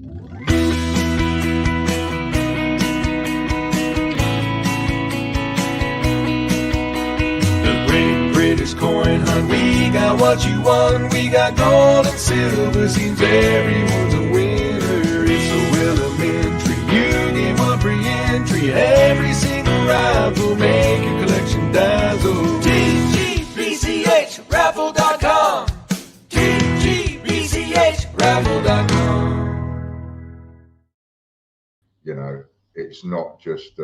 The great British coin hunt, we got what you want. We got gold and silver, seems everyone's a winner. It's so elementary, you get one free entry. Every single rifle, make your collection dazzle. TGBCHraffle.com, TGBCHraffle.com. You know, it's not just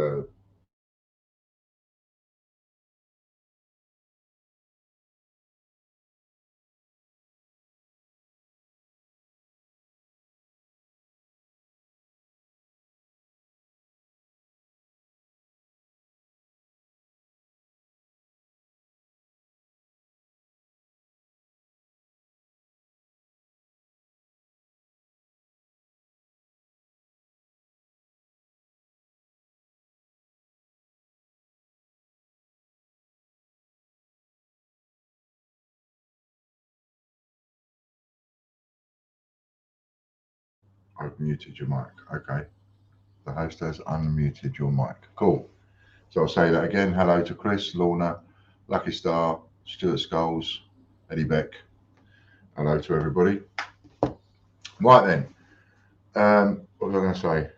I've muted your mic. Okay. The host has unmuted your mic. Cool. So I'll say that again. Hello to Chris, Lorna, Lucky Star, Stuart Skulls, Eddie Beck. Hello to everybody. Right then. What was I going to say?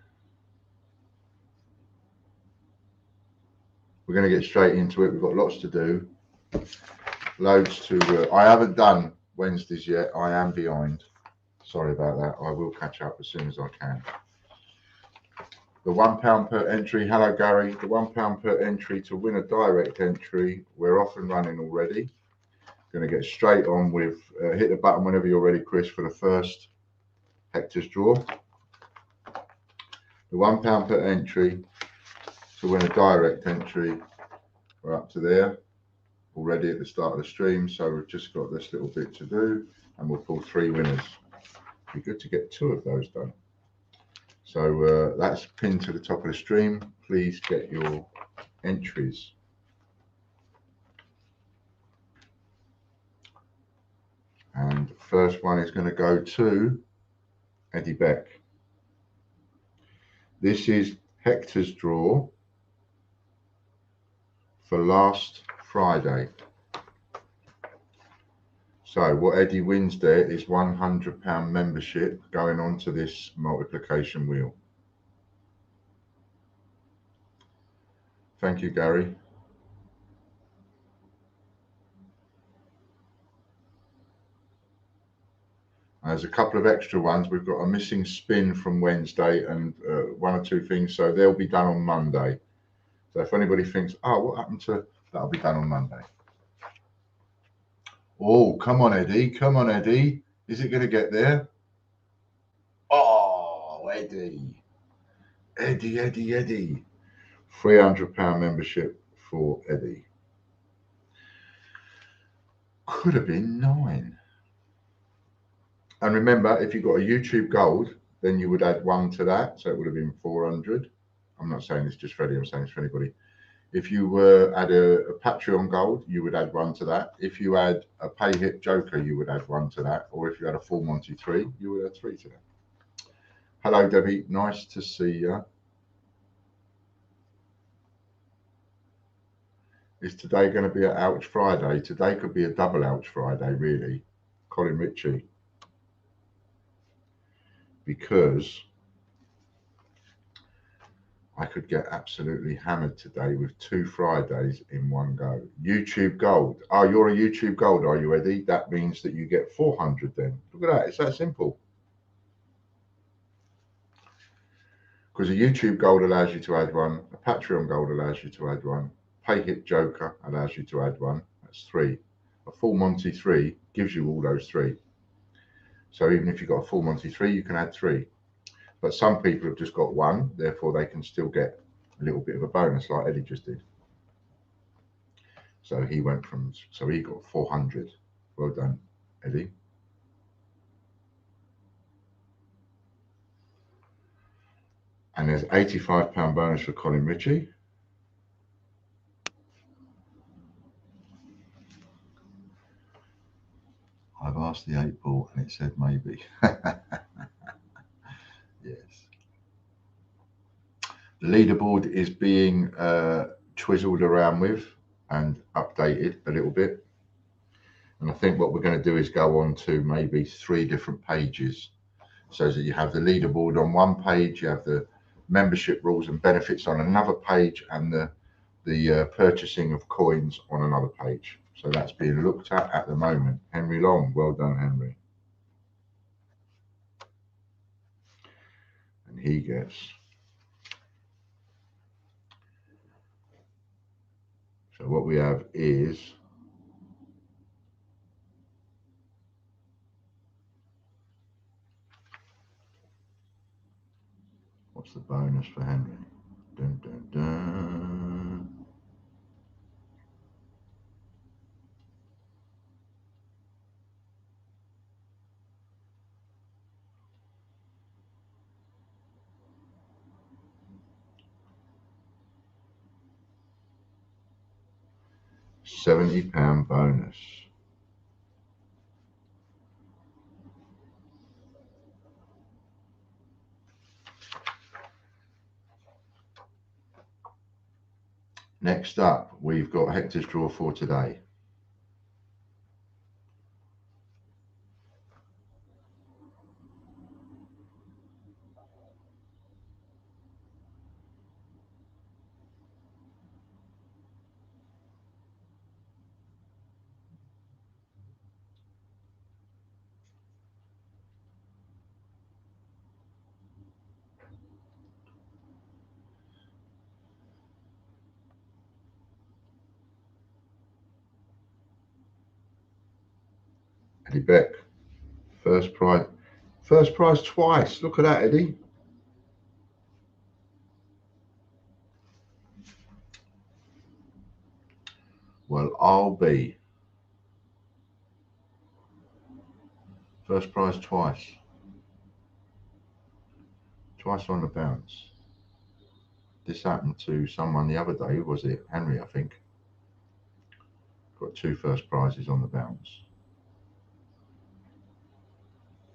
We're going to get straight into it. We've got lots to do. Loads to... I haven't done Wednesdays yet. I am behind. Sorry about that. I will catch up as soon as I can. The £1 per entry. Hello, Gary. The £1 per entry to win a direct entry. We're off and running already. Going to get straight on with... hit the button whenever you're ready, Chris, for the first Hector's draw. The £1 per entry to win a direct entry. We're up to there already at the start of the stream. So we've just got this little bit to do and we'll pull 3 winners. Be good to get 2 of those done. So that's pinned to the top of the stream. Please get your entries. And the first one is going to go to Eddie Beck. This is Hector's draw for last Friday. So what Eddie wins there is £100 membership going on to this multiplication wheel. Thank you, Gary. There's a couple of extra ones. We've got a missing spin from Wednesday and 1 or 2 things, so they'll be done on Monday. So if anybody thinks, oh, what happened to... That'll be done on Monday. Oh, come on, Eddie. Come on, Eddie. Is it going to get there? Oh, Eddie. Eddie, Eddie, Eddie. £300 membership for Eddie. Could have been 9. And remember, if you got a YouTube Gold, then you would add 1 to that. So it would have been 400. I'm not saying it's just for Eddie. I'm saying it's for anybody. If you were at a Patreon Gold, you would add 1 to that. If you had a Pay Hit Joker, you would add 1 to that. Or if you had a Full Monty 3, you would add 3 to that. Hello, Debbie. Nice to see you. Is today going to be an Ouch Friday? Today could be a double Ouch Friday, really. Colin Ritchie. Because I could get absolutely hammered today with 2 Fridays in one go. YouTube Gold. Oh, you're a YouTube Gold, are you, Eddie? That means that you get 400 then. Look at that. It's that simple. Because a YouTube Gold allows you to add 1. A Patreon Gold allows you to add 1. Pay Hit Joker allows you to add 1. That's 3. A Full Monty 3 gives you all those 3. So even if you've got a Full Monty 3, you can add 3. But some people have just got 1, therefore they can still get a little bit of a bonus like Eddie just did. So he went from, so he got 400. Well done, Eddie. And there's £85 bonus for Colin Ritchie. I've asked the 8 ball and it said maybe. leaderboard is being twizzled around with and updated a little bit. And I think what we're going to do is go on to maybe 3 different pages, so that you have the leaderboard on one page, you have the membership rules and benefits on another page, and the purchasing of coins on another page. So that's being looked at the moment. Henry Long, well done, Henry. And he gets, so what we have is what's the bonus for Henry? Dun, dun, dun. £70 bonus. Next up, we've got Hector's draw for today. Eddie Beck, first prize twice. Look at that, Eddie. Well, I'll be first prize twice on the bounce. This happened to someone the other day. Was it Henry? I think got 2 first prizes on the bounce.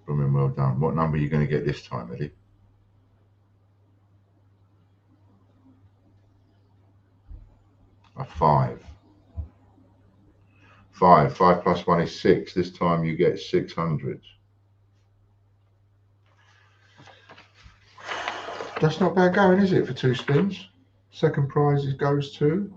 Brilliant, well done. What number are you going to get this time, Eddie? A 5. 5 plus 1 is 6. This time you get 600. That's not bad going, is it, for 2 spins? Second prize goes to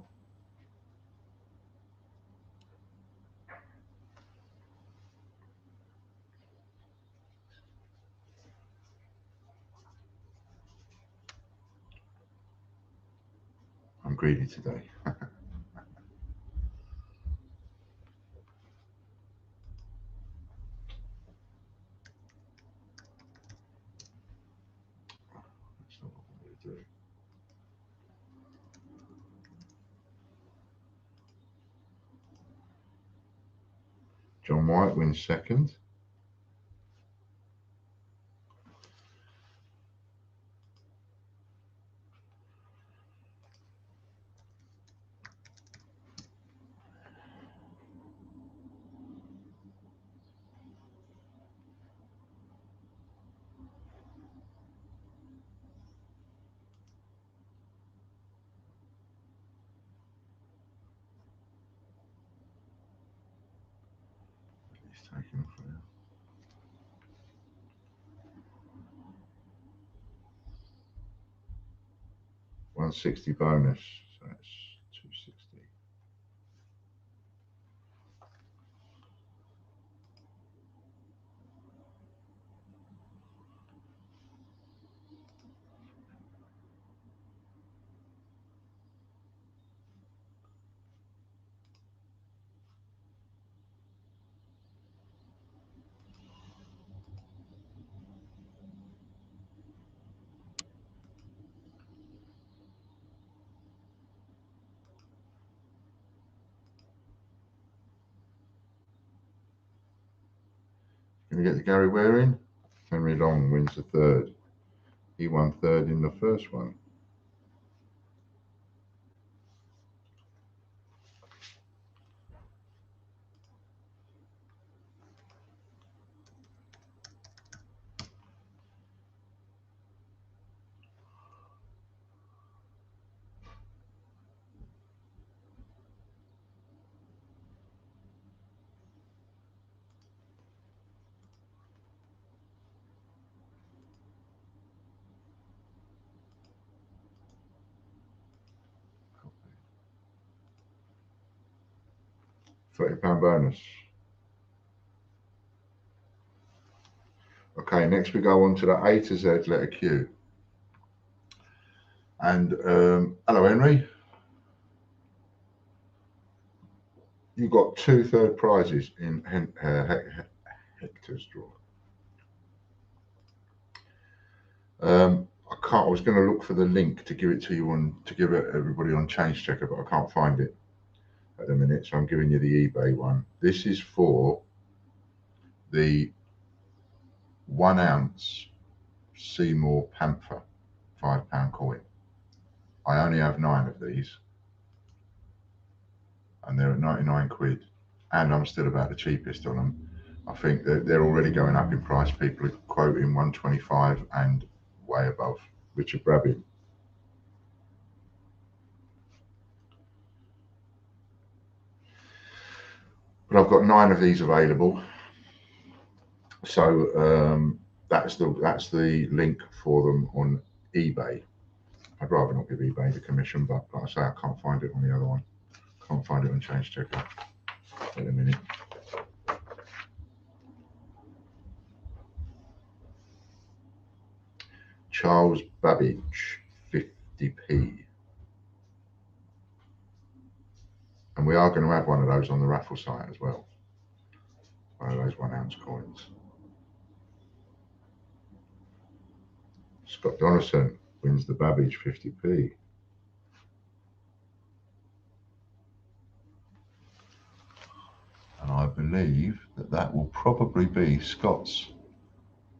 I'm greedy today. That's not what I'm going to do. John White wins second. He's taking off now. 160 bonus, so that's 260. Can we get the Gary Ware in? Henry Long wins the third. He won third in the first one. £30 bonus. Okay, next we go on to the A to Z letter Q. And hello, Henry. You got 2 third prizes in Hector's draw. I was going to look for the link to give it to you everybody on Change Checker, but I can't find it at the minute, so I'm giving you the eBay one. This is for the 1 ounce Seymour Panther £5 coin. I only have 9 of these, and they're at 99 quid, and I'm still about the cheapest on them. I think that they're already going up in price. People are quoting 125 and way above. Richard Brabbit. But I've got 9 of these available, so that's the link for them on eBay. I'd rather not give eBay the commission, but like I say, I can't find it on the other one. Can't find it on Change Checker. Wait a minute. Charles Babbage, 50p. And we are going to have one of those on the raffle site as well. One of those 1 ounce coins. Scott Donaldson wins the Babbage, 50p. And I believe that will probably be Scott's.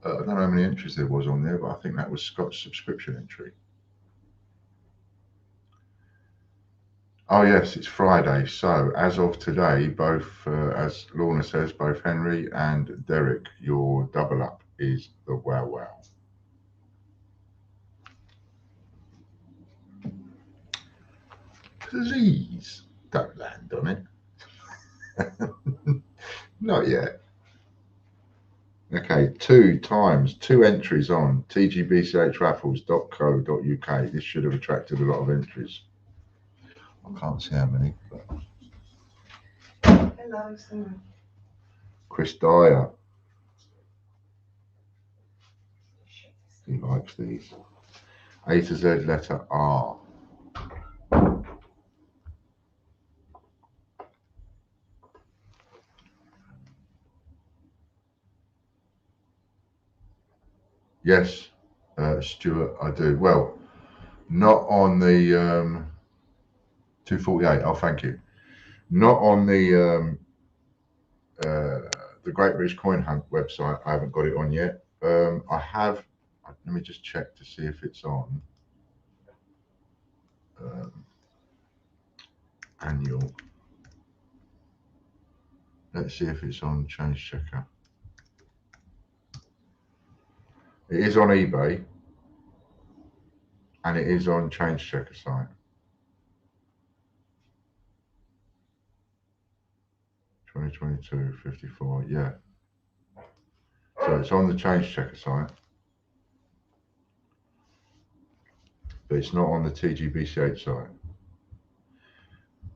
I don't know how many entries there was on there, but I think that was Scott's subscription entry. Oh yes, it's Friday. So as of today, both, as Lorna says, both Henry and Derek, your double up is the Wow Wow. Please don't land on it. Not yet. Okay, 2 entries on tgbchraffles.co.uk. This should have attracted a lot of entries. I can't see how many. But... Hello, Simon. Chris Dyer. He likes these. A to Z letter R. Yes, Stuart, I do. Well, not on the 248. Oh, thank you. Not on the Great British Coin Hunt website. I haven't got it on yet. I have. Let me just check to see if it's on annual. Let's see if it's on Change Checker. It is on eBay, and it is on Change Checker site. 2022 54, yeah. So it's on the Change Checker site, but it's not on the TGBCH site.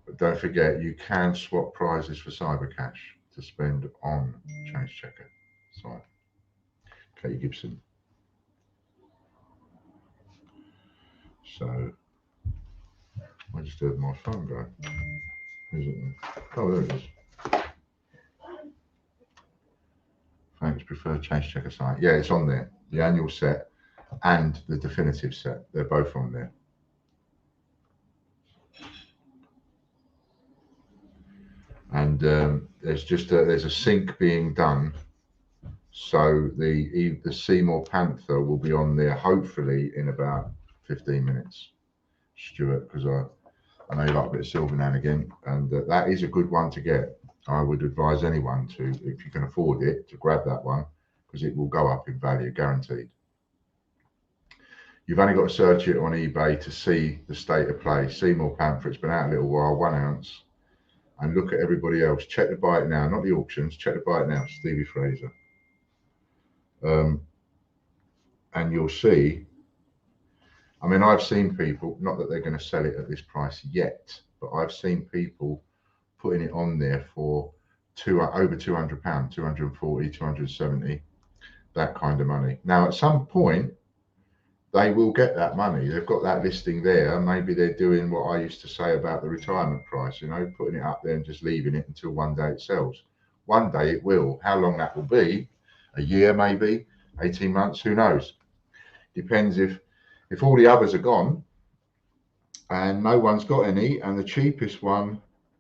But don't forget, you can swap prizes for Cybercash to spend on Change Checker site. Katie Gibson. So I just heard my phone go. Is it? Oh, there it is. Thanks, preferred Change Checker site. Yeah, it's on there. The annual set and the definitive set. They're both on there. And there's a sync being done. So the Seymour Panther will be on there hopefully in about 15 minutes, Stuart, because I know you like a bit of silver now and again, and that is a good one to get. I would advise anyone to, if you can afford it, to grab that one, because it will go up in value, guaranteed. You've only got to search it on eBay to see the state of play. Seymour Panther, it's been out a little while, 1 ounce, and look at everybody else. Check the buy it now, not the auctions, check the buy it now, Stevie Fraser. And you'll see, I mean, I've seen people, not that they're going to sell it at this price yet, but I've seen people putting it on there for over £200, 240, 270, that kind of money. Now, at some point, they will get that money. They've got that listing there. Maybe they're doing what I used to say about the retirement price, you know, putting it up there and just leaving it until one day it sells. One day it will. How long that will be, a year maybe, 18 months, who knows? Depends if all the others are gone and no one's got any, and the cheapest one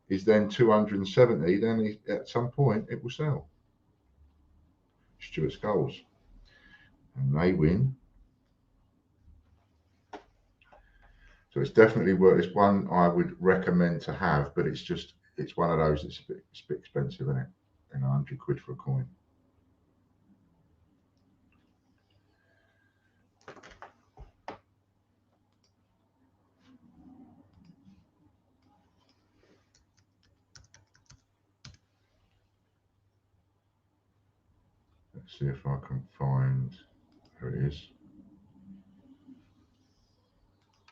is then 270, then at some point it will sell. Stuart Skulls. And they win. So it's definitely worth. It's one I would recommend to have, but it's one of those that's a bit expensive, isn't it? You know, 100 quid for a coin. Let's see if I can find. There it is.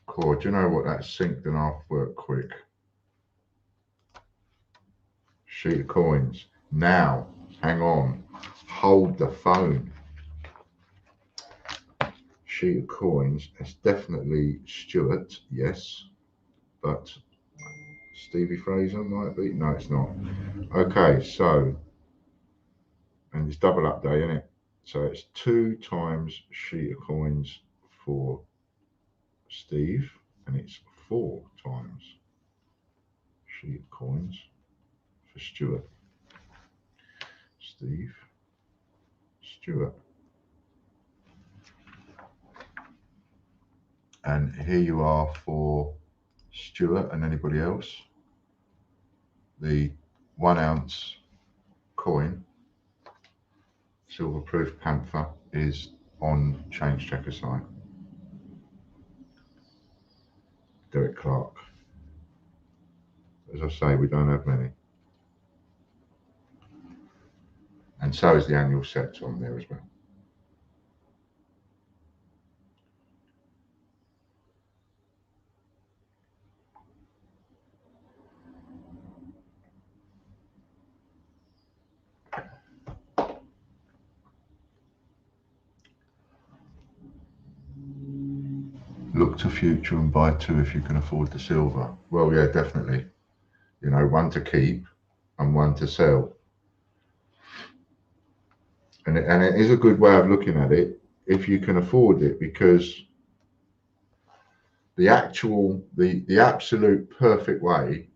Cool. Do you know what? That's synced and off work quick. Sheet of coins. Now, hang on. Hold the phone. Sheet of coins. It's definitely Stuart, yes, but Stevie Fraser might be. No, it's not. Okay, so, and it's double up day, isn't it? So it's 2 times sheet of coins for Steve, and it's 4 times sheet of coins for Stuart. Steve, Stuart. And here you are for Stuart and anybody else. The 1 ounce coin, silver proof Panther, is on Change Checker site. Derek Clark. As I say, we don't have many. And so is the annual set on there as well. Look to future and buy 2 if you can afford the silver. Well, yeah, definitely. You know, 1 to keep and 1 to sell. And it is a good way of looking at it if you can afford it, because the absolute perfect way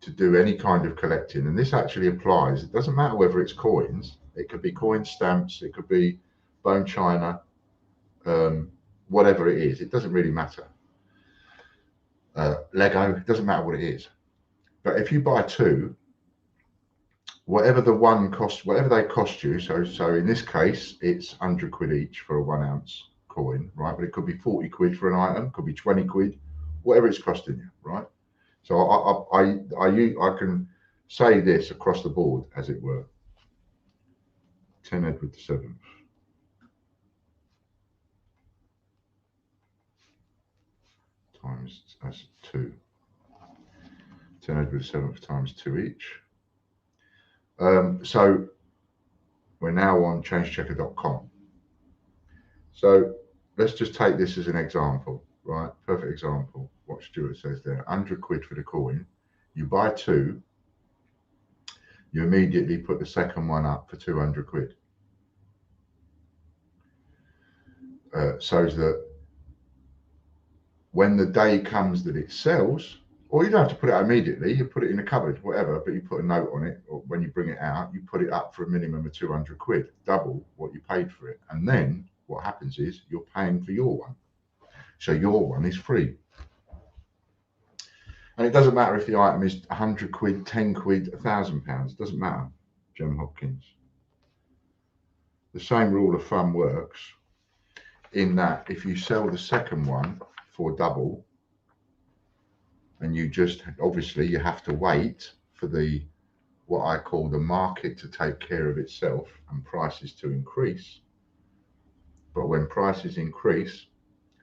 to do any kind of collecting, and this actually applies, it doesn't matter whether it's coins, it could be coin stamps, it could be bone china, whatever it is, it doesn't really matter. Lego, it doesn't matter what it is. But if you buy 2, whatever the one cost, whatever they cost you, so in this case, it's 100 quid each for a 1 ounce coin, right? But it could be 40 quid for an item, could be 20 quid, whatever it's costing you, right? So I can say this across the board, as it were. 10 Edward VII. Times, that's 2. 10 Edward VII times 2 each. So we're now on changechecker.com. So let's just take this as an example, right? Perfect example. What Stuart says there, 100 quid for the coin. You buy 2, you immediately put the second one up for 200 quid. So that when the day comes that it sells, or you don't have to put it out immediately, you put it in a cupboard, whatever, but you put a note on it, or when you bring it out, you put it up for a minimum of 200 quid, double what you paid for it. And then what happens is you're paying for your one. So your one is free. And it doesn't matter if the item is 100 quid, 10 quid, £1,000, it doesn't matter, Jem Hopkins. The same rule of thumb works in that if you sell the second one for double, and you just, obviously you have to wait for the, what I call the market to take care of itself and prices to increase. But when prices increase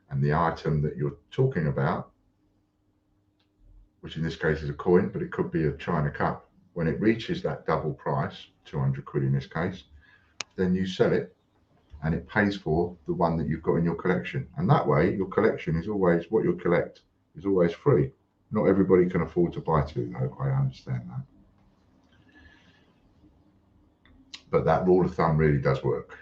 and the item that you're talking about which in this case is a coin, but it could be a China cup. When it reaches that double price, 200 quid in this case, then you sell it and it pays for the one that you've got in your collection. And that way, your collection is always, what you collect is always free. Not everybody can afford to buy two, though. I understand that. But that rule of thumb really does work.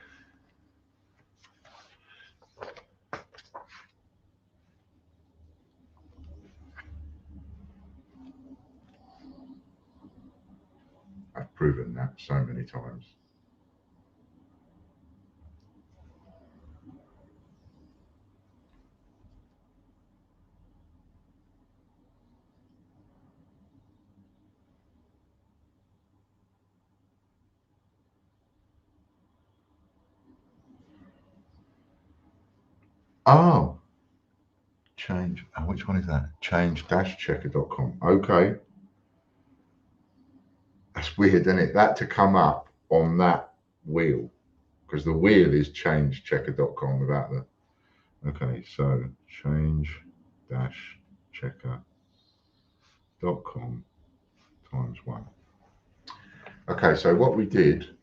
I've proven that so many times. Oh, change. Oh, which one is that? Change-checker.com. Okay. That's weird, isn't it? That to come up on that wheel, because the wheel is change-checker.com without the. Okay, so change-checker.com times 1. Okay, so what we did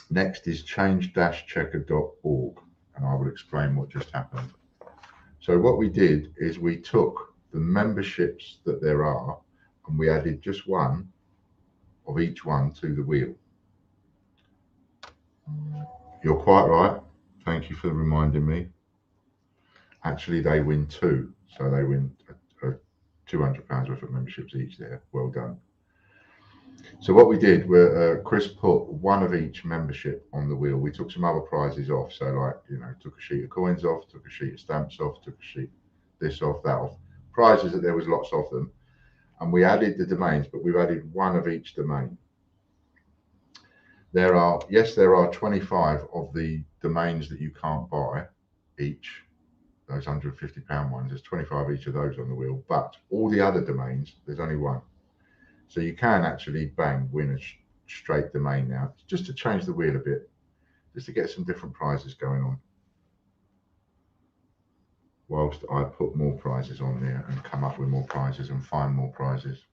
next is change-checker.org, and I will explain what just happened. So what we did is we took the memberships that there are and we added just one of each one to the wheel. You're quite right. Thank you for reminding me. Actually, they win 2, so they win £200 worth of memberships each there. Well done. So what we did, Chris put one of each membership on the wheel. We took some other prizes off. So like, took a sheet of coins off, took a sheet of stamps off, took a sheet this off, that off. Prizes that there was lots of them. And we added the domains, but we've added one of each domain. There are 25 of the domains that you can't buy each. Those £150 ones, there's 25 each of those on the wheel. But all the other domains, there's only one. So you can actually win a straight domain now, just to change the wheel a bit, just to get some different prizes going on. Whilst I put more prizes on there and come up with more prizes and find more prizes.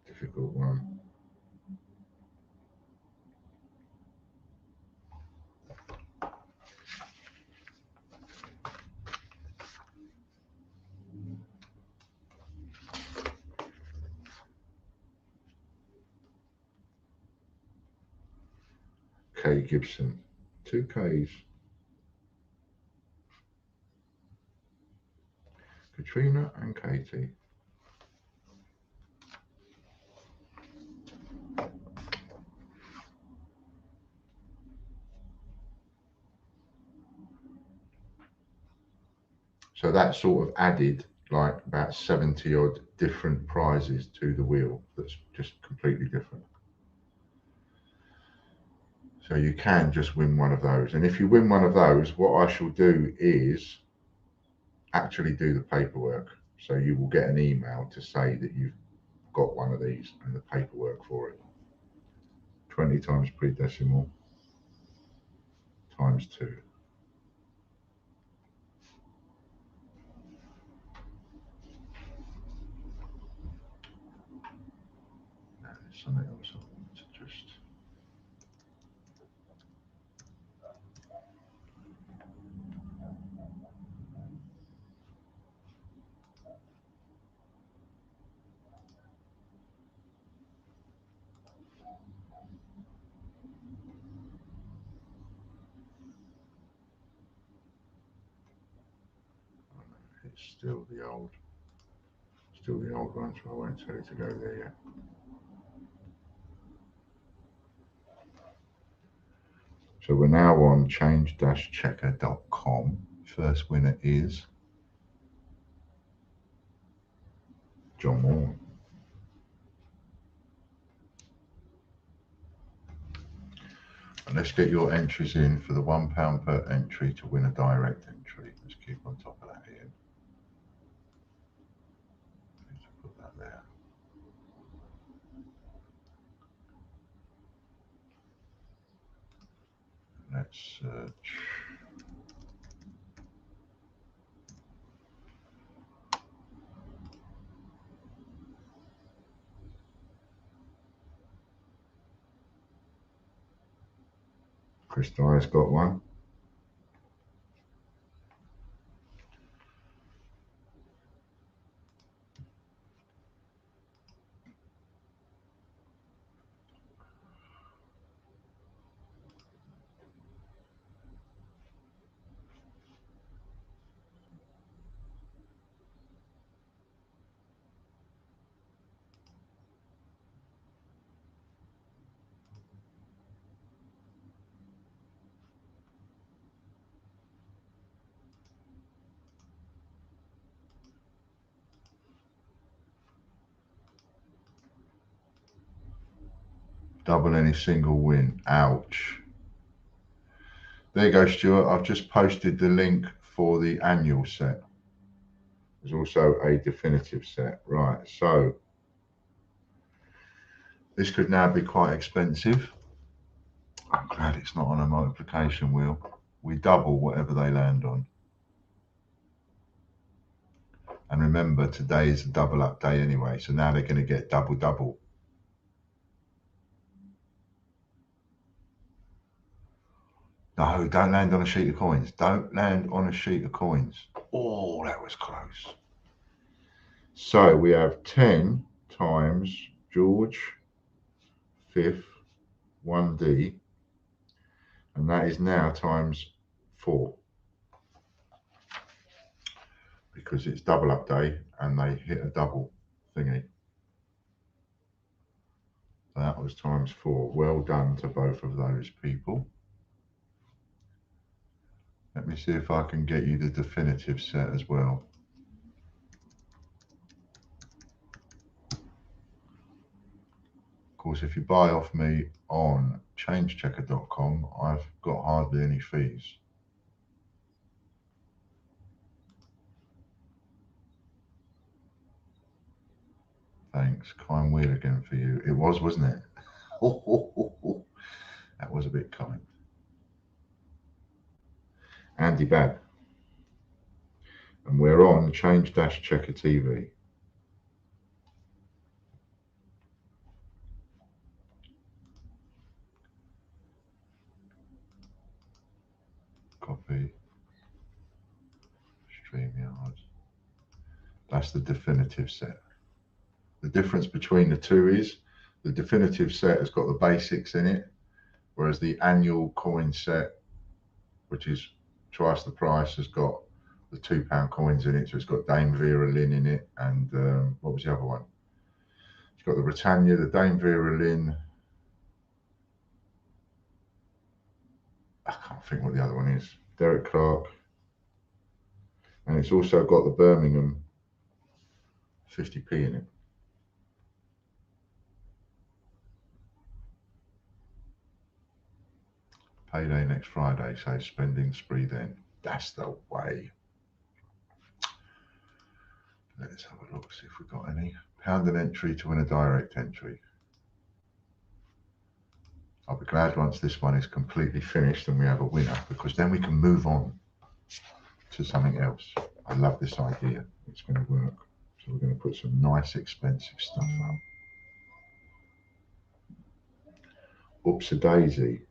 Difficult one. Kay Gibson, 2 Ks. Katrina and Katie. So that sort of added like about 70 odd different prizes to the wheel. That's just completely different. So you can just win one of those. And if you win one of those, what I shall do is actually do the paperwork. So you will get an email to say that you've got one of these and the paperwork for it. 20 times pre-decimal times 2. Now, there's something else I want to just. It's still the old one, so I won't tell you to go there yet. So we're now on change-checker.com. First winner is John Moore. And let's get your entries in for the £1 per entry to win a direct entry. Let's keep on top of that here. Put that there. Let's search. Chris Dyer's got one. Double any single win. Ouch. There you go, Stuart. I've just posted the link for the annual set. There's also a definitive set. Right, so this could now be quite expensive. I'm glad it's not on a multiplication wheel. We double whatever they land on. And remember, today is a double up day anyway, so now they're going to get double double. No, don't land on a sheet of coins. Don't land on a sheet of coins. Oh, that was close. So we have 10 times George, 5th, 1D, and that is now times 4. Because it's double up day and they hit a double thingy. That was times 4. Well done to both of those people. Let me see if I can get you the definitive set as well. Of course, if you buy off me on changechecker.com, I've got hardly any fees. Thanks. Kind wheel again for you. It was, wasn't it? That was a bit kind. Andy Bab. And we're on Change-Checker TV. Copy. StreamYard. That's the definitive set. The difference between the two is the definitive set has got the basics in it, whereas the annual coin set, which is twice the price, has got the £2 coins in it. So it's got Dame Vera Lynn in it, and what was the other one? It's got the Britannia, the Dame Vera Lynn. I can't think what the other one is. Derek Clark. And it's also got the Birmingham 50p in it. Payday next Friday, so spending spree then. That's the way. Let's have a look, see if we've got any. Pound an entry to win a direct entry. I'll be glad once this one is completely finished and we have a winner, because then we can move on to something else. I love this idea. It's going to work. So we're going to put some nice expensive stuff up. Oops-a-daisy.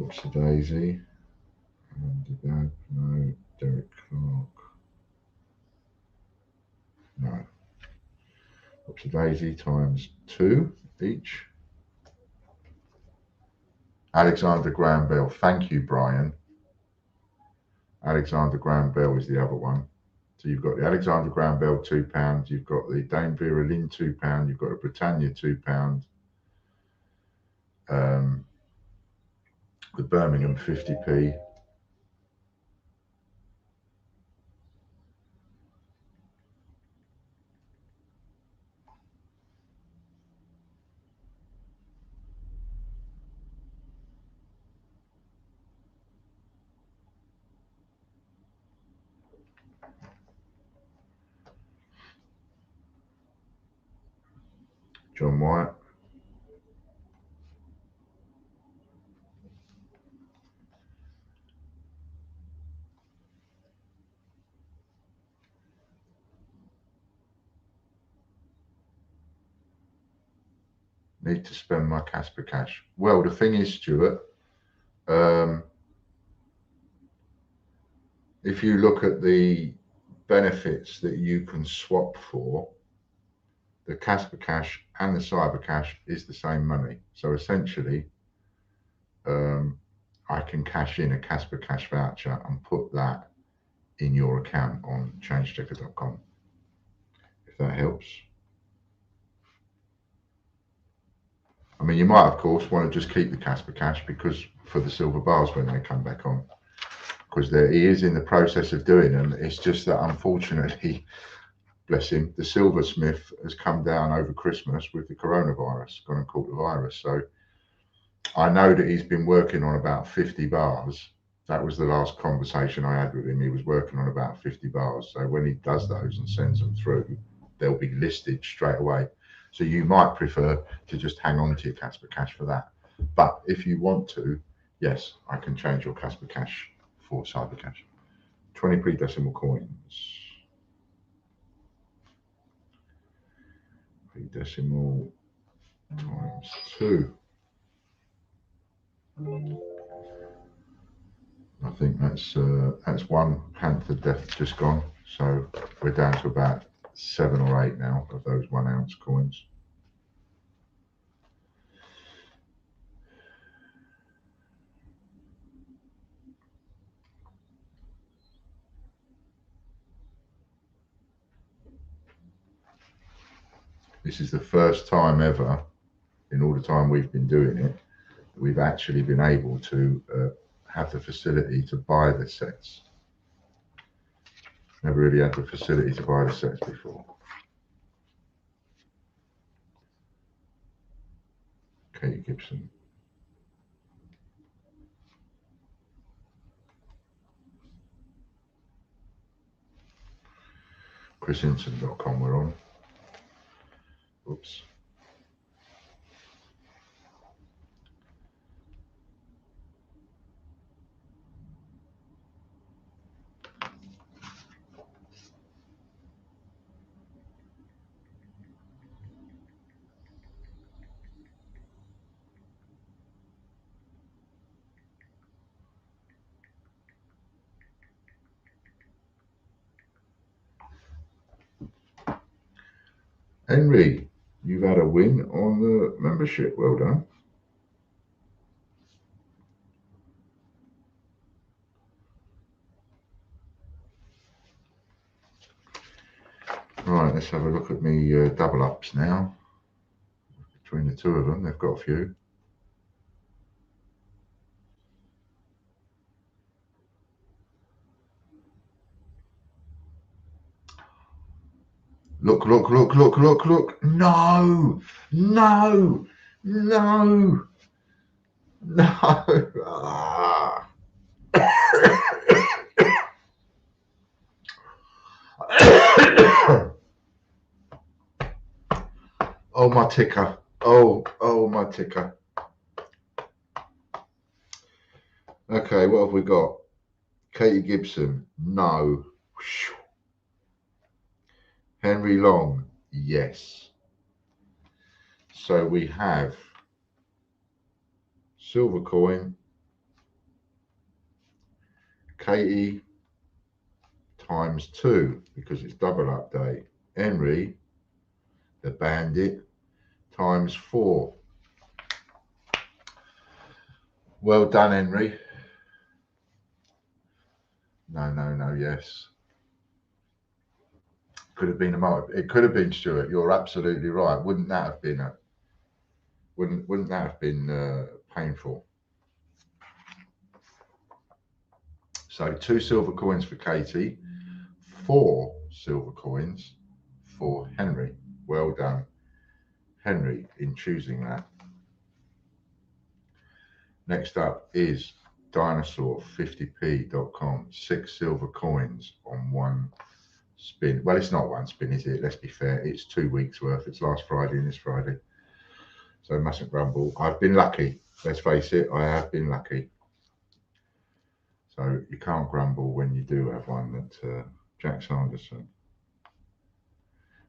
Oops-a-daisy. No. Derek Clark. No. Oops-a-daisy times 2 each. Alexander Graham Bell. Thank you, Brian. Alexander Graham Bell is the other one. So you've got the Alexander Graham Bell £2. You've got the Dame Vera Lynn £2. You've got a Britannia £2. The Birmingham 50p. John White. Need to spend my Casper cash. Well, the thing is, Stuart, if you look at the benefits that you can swap for, the Casper cash and the Cyber cash is the same money. So essentially, I can cash in a Casper cash voucher and put that in your account on changeticker.com, if that helps. I mean, you might, of course, want to just keep the Casper cash because for the silver bars when they come back on, because he is in the process of doing them. It's just that unfortunately, bless him, the silversmith has come down over Christmas with the coronavirus, gone and caught the virus. So I know that he's been working on about 50 bars. That was the last conversation I had with him. He was working on about 50 bars. So when he does those and sends them through, they'll be listed straight away. So you might prefer to just hang on to your Casper cash for that. But if you want to, yes, I can change your Casper cash for Cyber cash. 20 pre-decimal coins. Pre-decimal times 2. I think that's one Panther Death just gone. So we're down to about 7 or 8 now of those 1 ounce coins. This is the first time ever in all the time we've been doing it, we've actually been able to have the facility to buy the sets. Never really had the facility to buy the sets before. Katie Gibson. ChrisHinson.com we're on. Oops. Henry, you've had a win on the membership. Well done. Right, let's have a look at me double ups now. Between the two of them, they've got a few. Look, look, look, look, look, look. No, no, no, no. Ah. Oh, my ticker. Oh, my ticker. Okay, what have we got? Katie Gibson, no. Henry Long, yes. So we have silver coin, Katie times 2 because it's double up day. Henry, the bandit, times 4. Well done, Henry. No, yes. Could have been it could have been Stuart. You're absolutely right. Wouldn't that have been wouldn't that have been painful? So 2 silver coins for Katie, 4 silver coins for Henry. Well done, Henry, in choosing that. Next up is Dinosaur50p.com. 6 silver coins on 1 spin. Well, it's not one spin, is it? Let's be fair. It's 2 weeks worth. It's last Friday and this Friday. So mustn't grumble. I've been lucky. Let's face it, I have been lucky. So you can't grumble when you do have one that Jack Sanderson.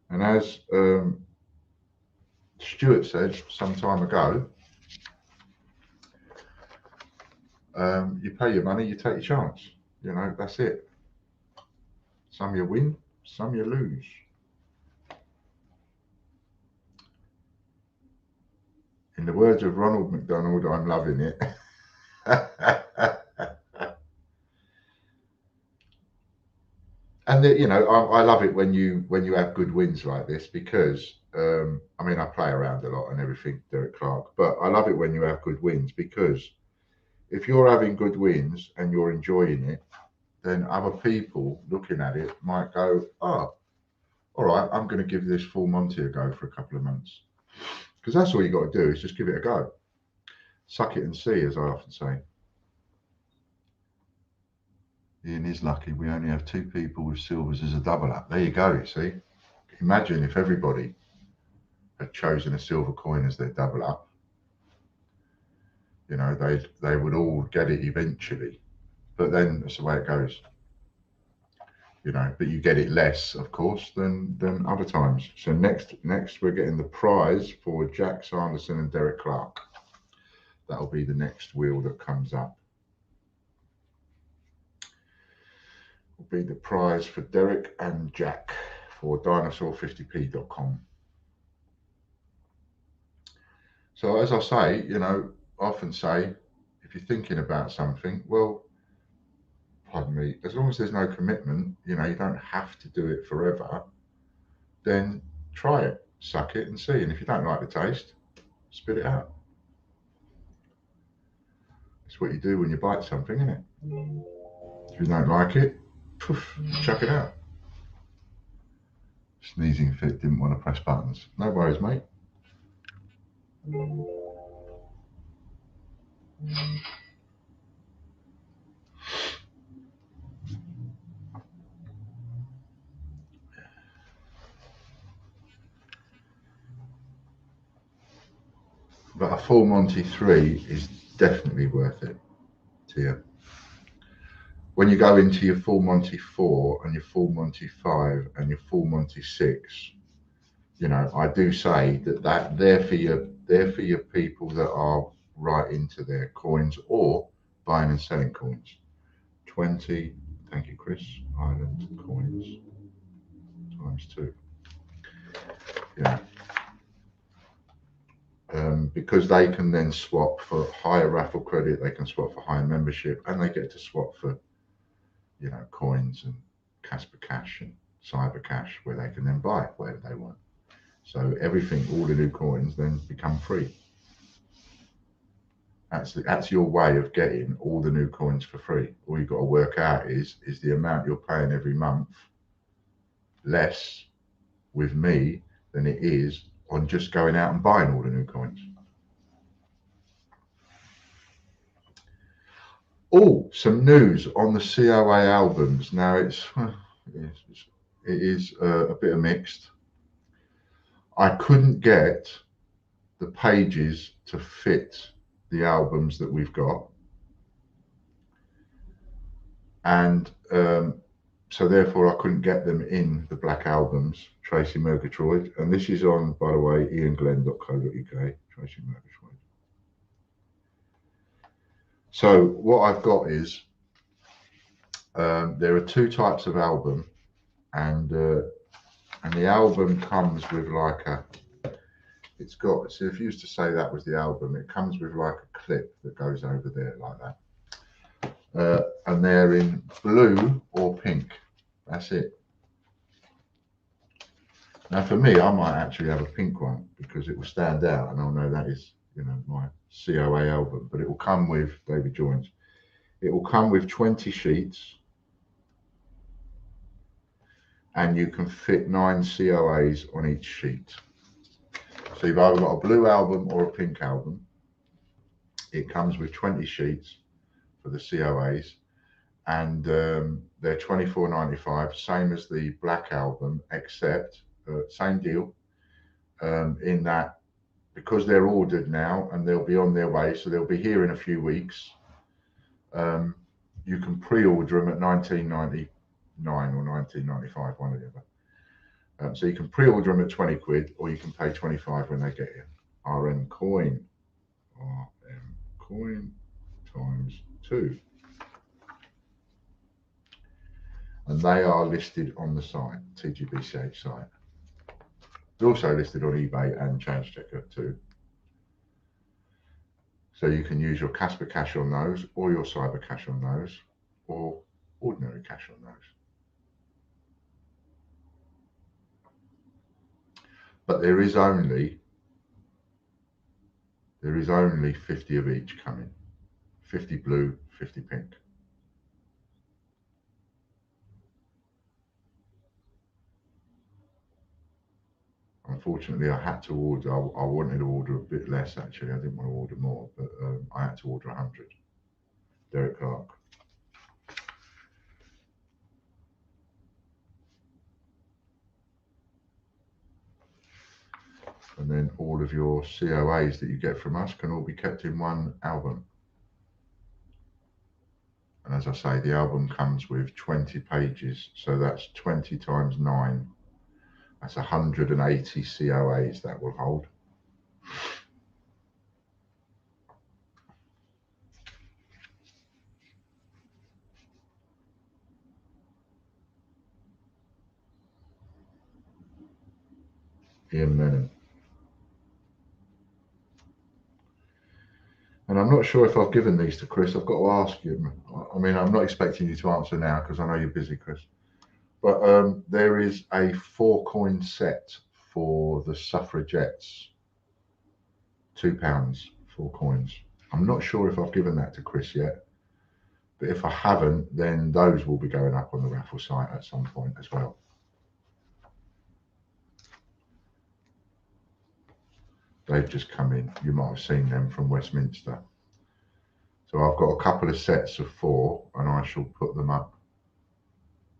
And as Stuart said some time ago, you pay your money, you take your chance. You know, that's it. Some you win, some you lose. In the words of Ronald McDonald, I'm loving it. And you know, I love it when you have good wins like this because I mean, I play around a lot and everything, Derek Clark, but I love it when you have good wins because if you're having good wins and you're enjoying it, then other people looking at it might go, oh, all right, I'm going to give this full Monty a go for a couple of months. Because that's all you got to do is just give it a go. Suck it and see, as I often say. Ian is lucky. We only have 2 people with silvers as a double up. There you go, you see. Imagine if everybody had chosen a silver coin as their double up. You know, they would all get it eventually. But then that's the way it goes. You know, but you get it less, of course, than other times. So next we're getting the prize for Jack Sanderson and Derek Clark. That'll be the next wheel that comes up. Will be the prize for Derek and Jack for dinosaur50p.com. So as I say, you know, I often say, if you're thinking about something, well, pardon me, as long as there's no commitment, you know, you don't have to do it forever, then try it, suck it and see. And if you don't like the taste, spit it out. It's what you do when you bite something, isn't it? If you don't like it, poof, chuck it out. Sneezing fit, didn't want to press buttons. No worries, mate. But a full Monty 3 is definitely worth it to you. When you go into your full Monty 4 and your full Monty 5 and your full Monty 6, you know, I do say that they're for your people that are right into their coins or buying and selling coins. 20, thank you, Chris, Island coins times 2. Yeah. Because they can then swap for higher raffle credit, they can swap for higher membership, and they get to swap for, you know, coins and Casper Cash and Cyber Cash, where they can then buy whatever they want. So everything, all the new coins then become free. That's your way of getting all the new coins for free. All you've got to work out is the amount you're paying every month less with me than it is on just going out and buying all the new coins. Oh, some news on the COA albums. Now it is a bit of mixed. I couldn't get the pages to fit the albums that we've got, and so therefore I couldn't get them in the black albums, Tracy Murgatroyd. And this is on, by the way, ianglenn.co.uk, Tracy Murgatroyd. So what I've got is there are 2 types of album, and the album comes with like it's got, so if you used to say that was the album, it comes with like a clip that goes over there like that. And they're in blue or pink. That's it. Now for me, I might actually have a pink one because it will stand out and I'll know that is, you know, my COA album. But it will come with David Joins. It will come with 20 sheets, and you can fit 9 COAs on each sheet. So you've either got a blue album or a pink album. It comes with 20 sheets for the COAs, and they're $24.95, same as the Black Album, except same deal, in that because they're ordered now and they'll be on their way, so they'll be here in a few weeks. You can pre-order them at $19.99 or $19.95, one or the other. So you can pre-order them at 20 quid, or you can pay 25 when they get here. RM coin times 2. And they are listed on the site, TGBCH site. It's also listed on eBay and Change Checker too. So you can use your Casper Cash on those, or your Cyber Cash on those, or ordinary cash on those. But there is only 50 of each coming. 50 blue, 50 pink. Unfortunately, I had to order. I wanted to order a bit less, actually. I didn't want to order more, but I had to order 100. Derek Clark. And then all of your COAs that you get from us can all be kept in one album. And as I say, the album comes with 20 pages. So that's 20 times 9. That's 180 COAs that will hold. Ian Menon. And I'm not sure if I've given these to Chris. I've got to ask you. I mean, I'm not expecting you to answer now because I know you're busy, Chris. But there is a 4-coin set for the Suffragettes. £2, 4 coins. I'm not sure if I've given that to Chris yet. But if I haven't, then those will be going up on the raffle site at some point as well. They've just come in. You might have seen them from Westminster. So I've got a couple of sets of 4 and I shall put them up.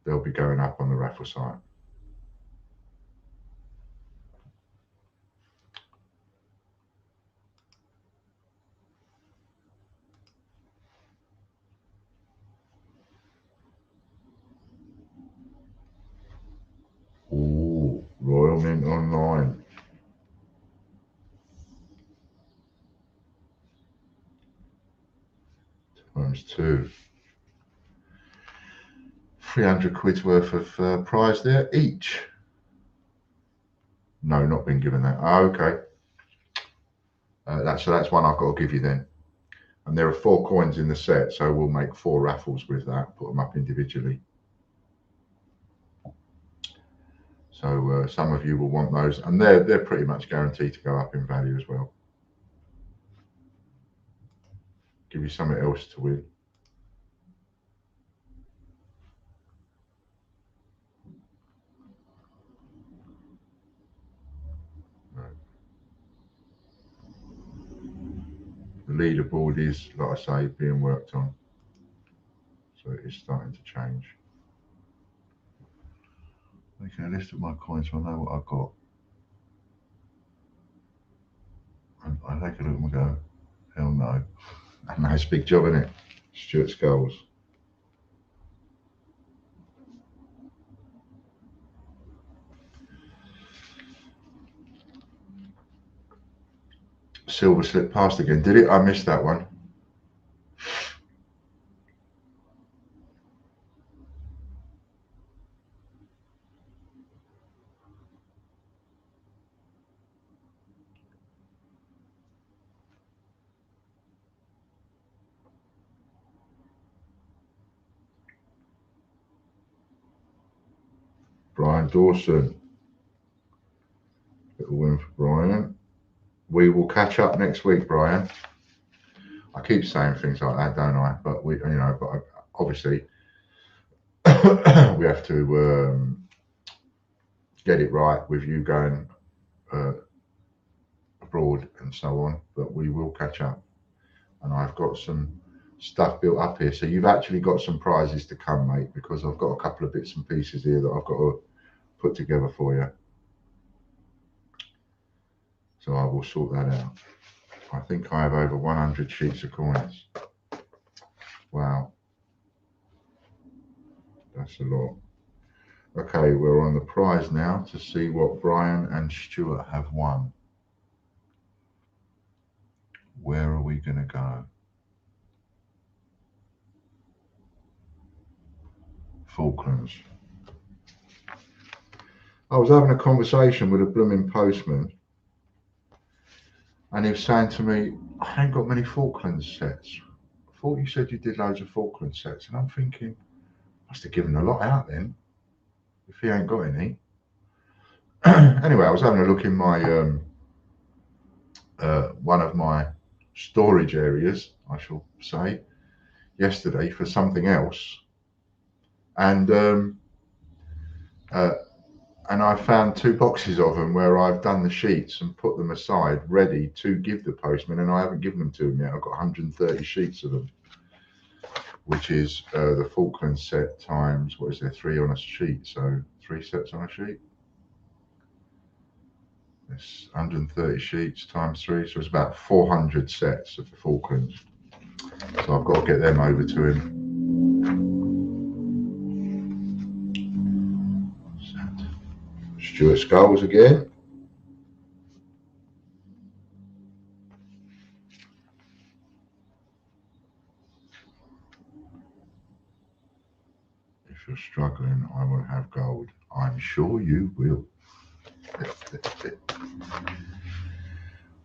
They'll be going up on the raffle site. Ooh, Royal Mint Online. Times 2. 300 quid's worth of prize there each. No, not been given that. Oh, okay. That's one I've got to give you then. And there are 4 coins in the set, so we'll make 4 raffles with that. Put them up individually. So some of you will want those, and they're pretty much guaranteed to go up in value as well. Give you something else to win. The leaderboard is, like I say, being worked on, so it is starting to change. Making a list of my coins so I know what I've got. And I take a look and go, hell no. A nice big job, isn't it? Stuart Skulls. Silver slipped past again, did it? I missed that one. Brian Dawson. Little win for Brian. We will catch up next week, Brian. I keep saying things like that, don't I? But obviously we have to get it right with you going abroad and so on. But we will catch up, and I've got some stuff built up here. So you've actually got some prizes to come, mate, because I've got a couple of bits and pieces here that I've got to put together for you. So I will sort that out. I think I have over 100 sheets of coins. Wow. That's a lot. Okay, we're on the prize now to see what Brian and Stuart have won. Where are we going to go? Falklands. I was having a conversation with a blooming postman, and he was saying to me, I ain't got many Falklands sets. I thought you said you did loads of Falklands sets, and I'm thinking, must have given a lot out then, if he ain't got any. Anyway, I was having a look in my one of my storage areas, I shall say, yesterday for something else, and I found 2 boxes of them where I've done the sheets and put them aside ready to give the postman, and I haven't given them to him yet. I've got 130 sheets of them, which is the Falklands set times, what is there, 3 on a sheet, so 3 sets on a sheet. It's 130 sheets times 3, so it's about 400 sets of the Falklands. So I've got to get them over to him. Stuart Skulls again. If you're struggling, I will have gold. I'm sure you will.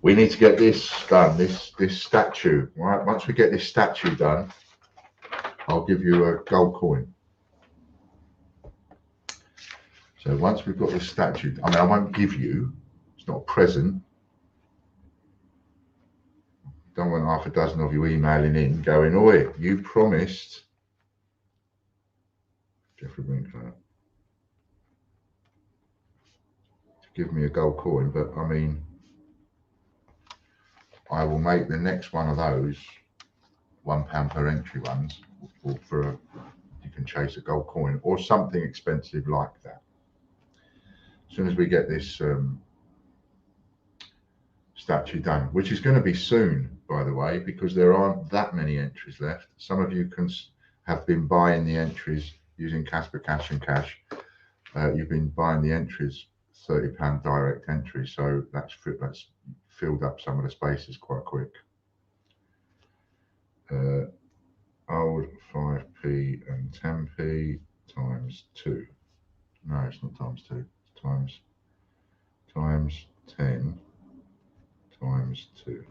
We need to get this done, this statue, right? Once we get this statue done, I'll give you a gold coin. So once we've got this statue, I mean, I won't give you, it's not a present. Don't want half a dozen of you emailing in going, oi, you promised Jeffrey Winkler to give me a gold coin, but I mean, I will make the next one of those £1 per entry ones, or for you can chase a gold coin or something expensive like that. As soon as we get this statue done, which is going to be soon, by the way, because there aren't that many entries left. Some of you have been buying the entries using Casper Cash and Cash. You've been buying the entries, £30 direct entry, so that's filled up some of the spaces quite quick. Old 5p and 10p times 2. No, it's not times 2. It's times 10 times 2.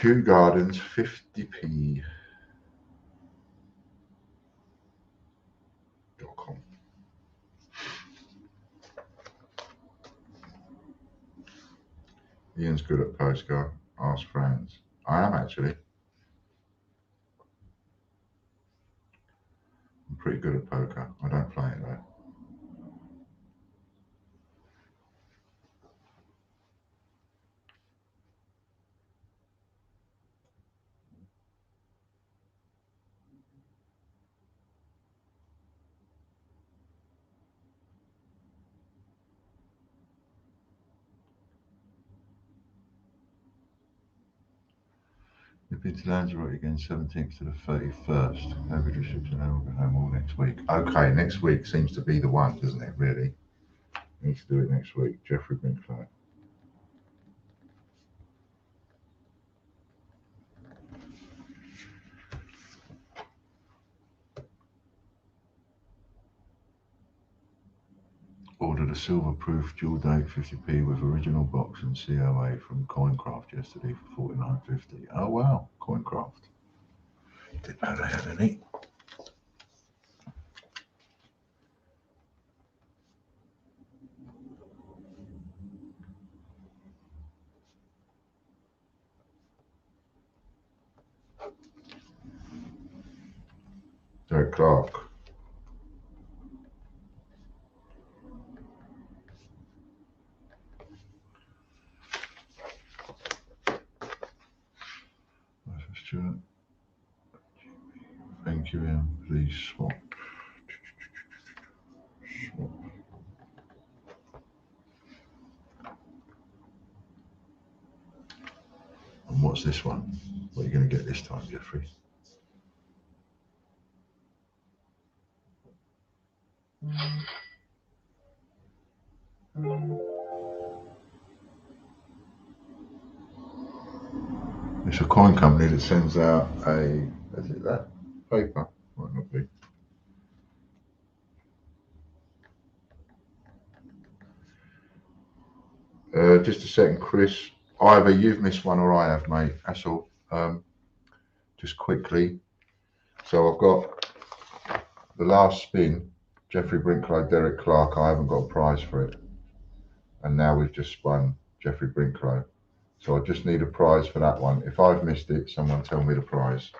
Kew Gardens 50p. .com. Ian's good at poker. Ask friends. I am actually. I'm pretty good at poker. I don't play it though. You've been to Lanzarote again, 17th to the 31st. Nobody ships and I'll go home all next week. Okay, next week seems to be the one, doesn't it, really? Need to do it next week. Jeffrey Winkler. Ordered a silver-proof dual date 50p with original box and COA from Coincraft yesterday for $49.50. Oh wow, Coincraft. Didn't know they had any. Derek Clark. Stuart. Thank you, Ian. Please swap. Swap. And what's this one? What are you going to get this time, Jeffrey? It's a coin company that sends out a, is it that? Paper? Might not be. Just a second, Chris. Either you've missed one or I have, mate. That's all. Just quickly. So I've got the last spin, Jeffrey Brinklow, Derek Clark. I haven't got a prize for it. And now we've just spun Jeffrey Brinklow. So I just need a prize for that one. If I've missed it, someone tell me the prize.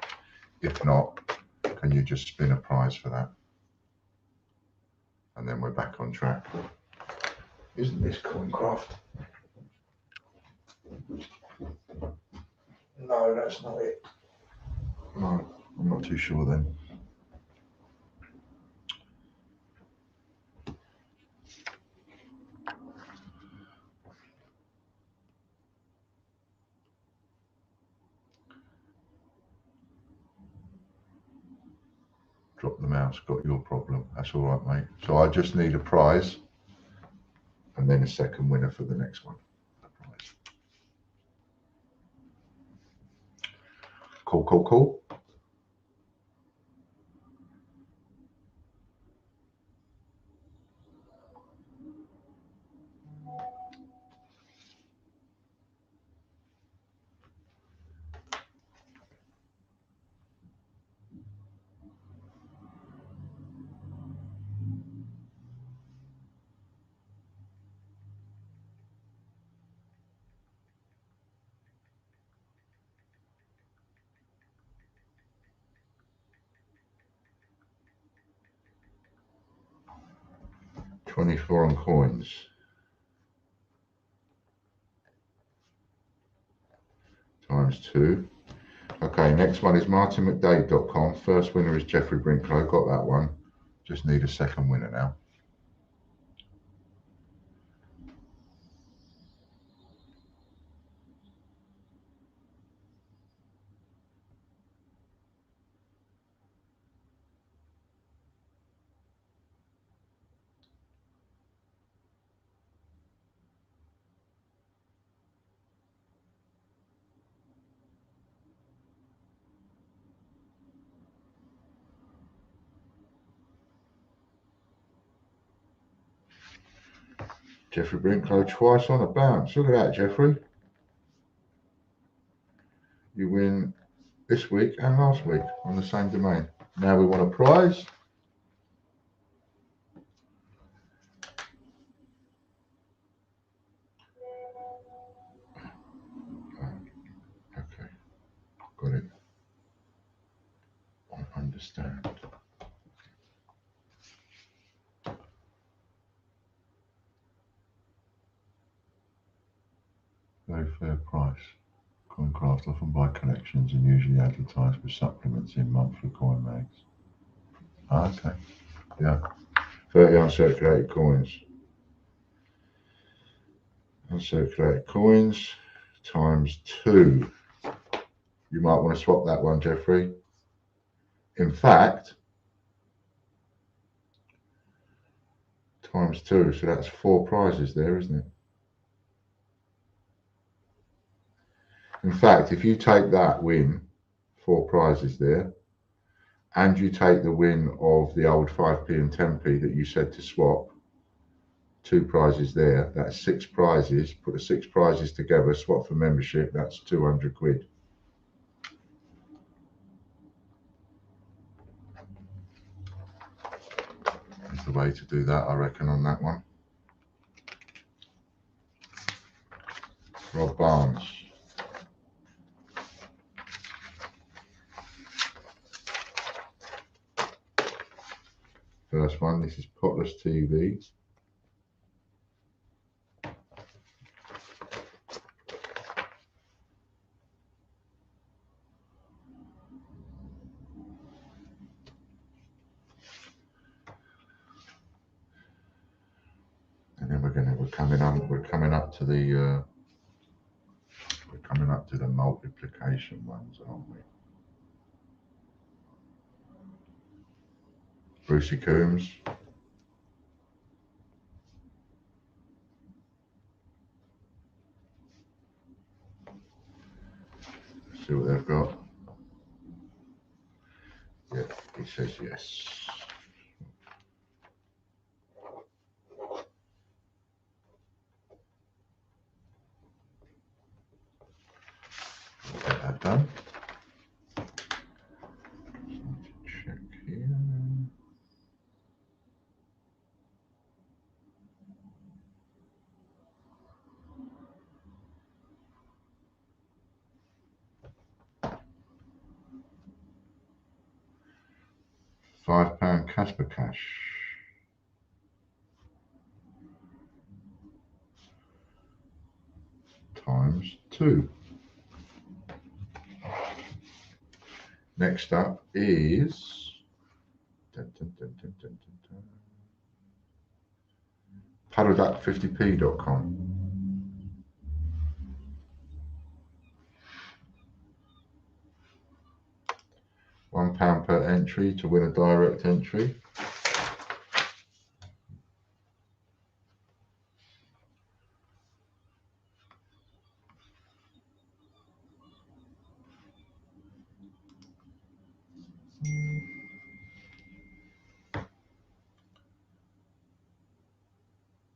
If not, can you just spin a prize for that? And then we're back on track. Isn't this Coincraft? No, that's not it. No, I'm not too sure then. Drop the mouse, got your problem. That's all right, mate. So I just need a prize and then a second winner for the next one. Cool, cool, cool. $24 on coins. Times 2. Okay, next one is martinmcdade.com. First winner is Jeffrey Brinklow. Got that one. Just need a second winner now. Jeffrey Brinklow twice on a bounce. Look at that, Jeffrey. You win this week and last week on the same domain. Now we want a prize. Okay, got it. I understand. Very fair price. Coincraft often buy collections and usually advertise with supplements in monthly coin mags. Okay, yeah. 30 uncirculated coins. Uncirculated coins times 2. You might want to swap that one, Jeffrey. In fact, times 2, so that's 4 prizes there, isn't it? In fact, if you take that win, 4 prizes there, and you take the win of the old 5p and 10p that you said to swap, 2 prizes there, that's 6 prizes. Put the 6 prizes together, swap for membership, that's 200 quid. That's the way to do that, I reckon, on that one. Rob Barnes. First one, this is Potless TV. coming up to the multiplication ones, aren't we? Brucey Coombs. See what they've got. Yeah, he says yes. Get that done. Check here. £5 Casper Cash. Times 2. Next up is puddleduck50p.com. £1 per entry to win a direct entry.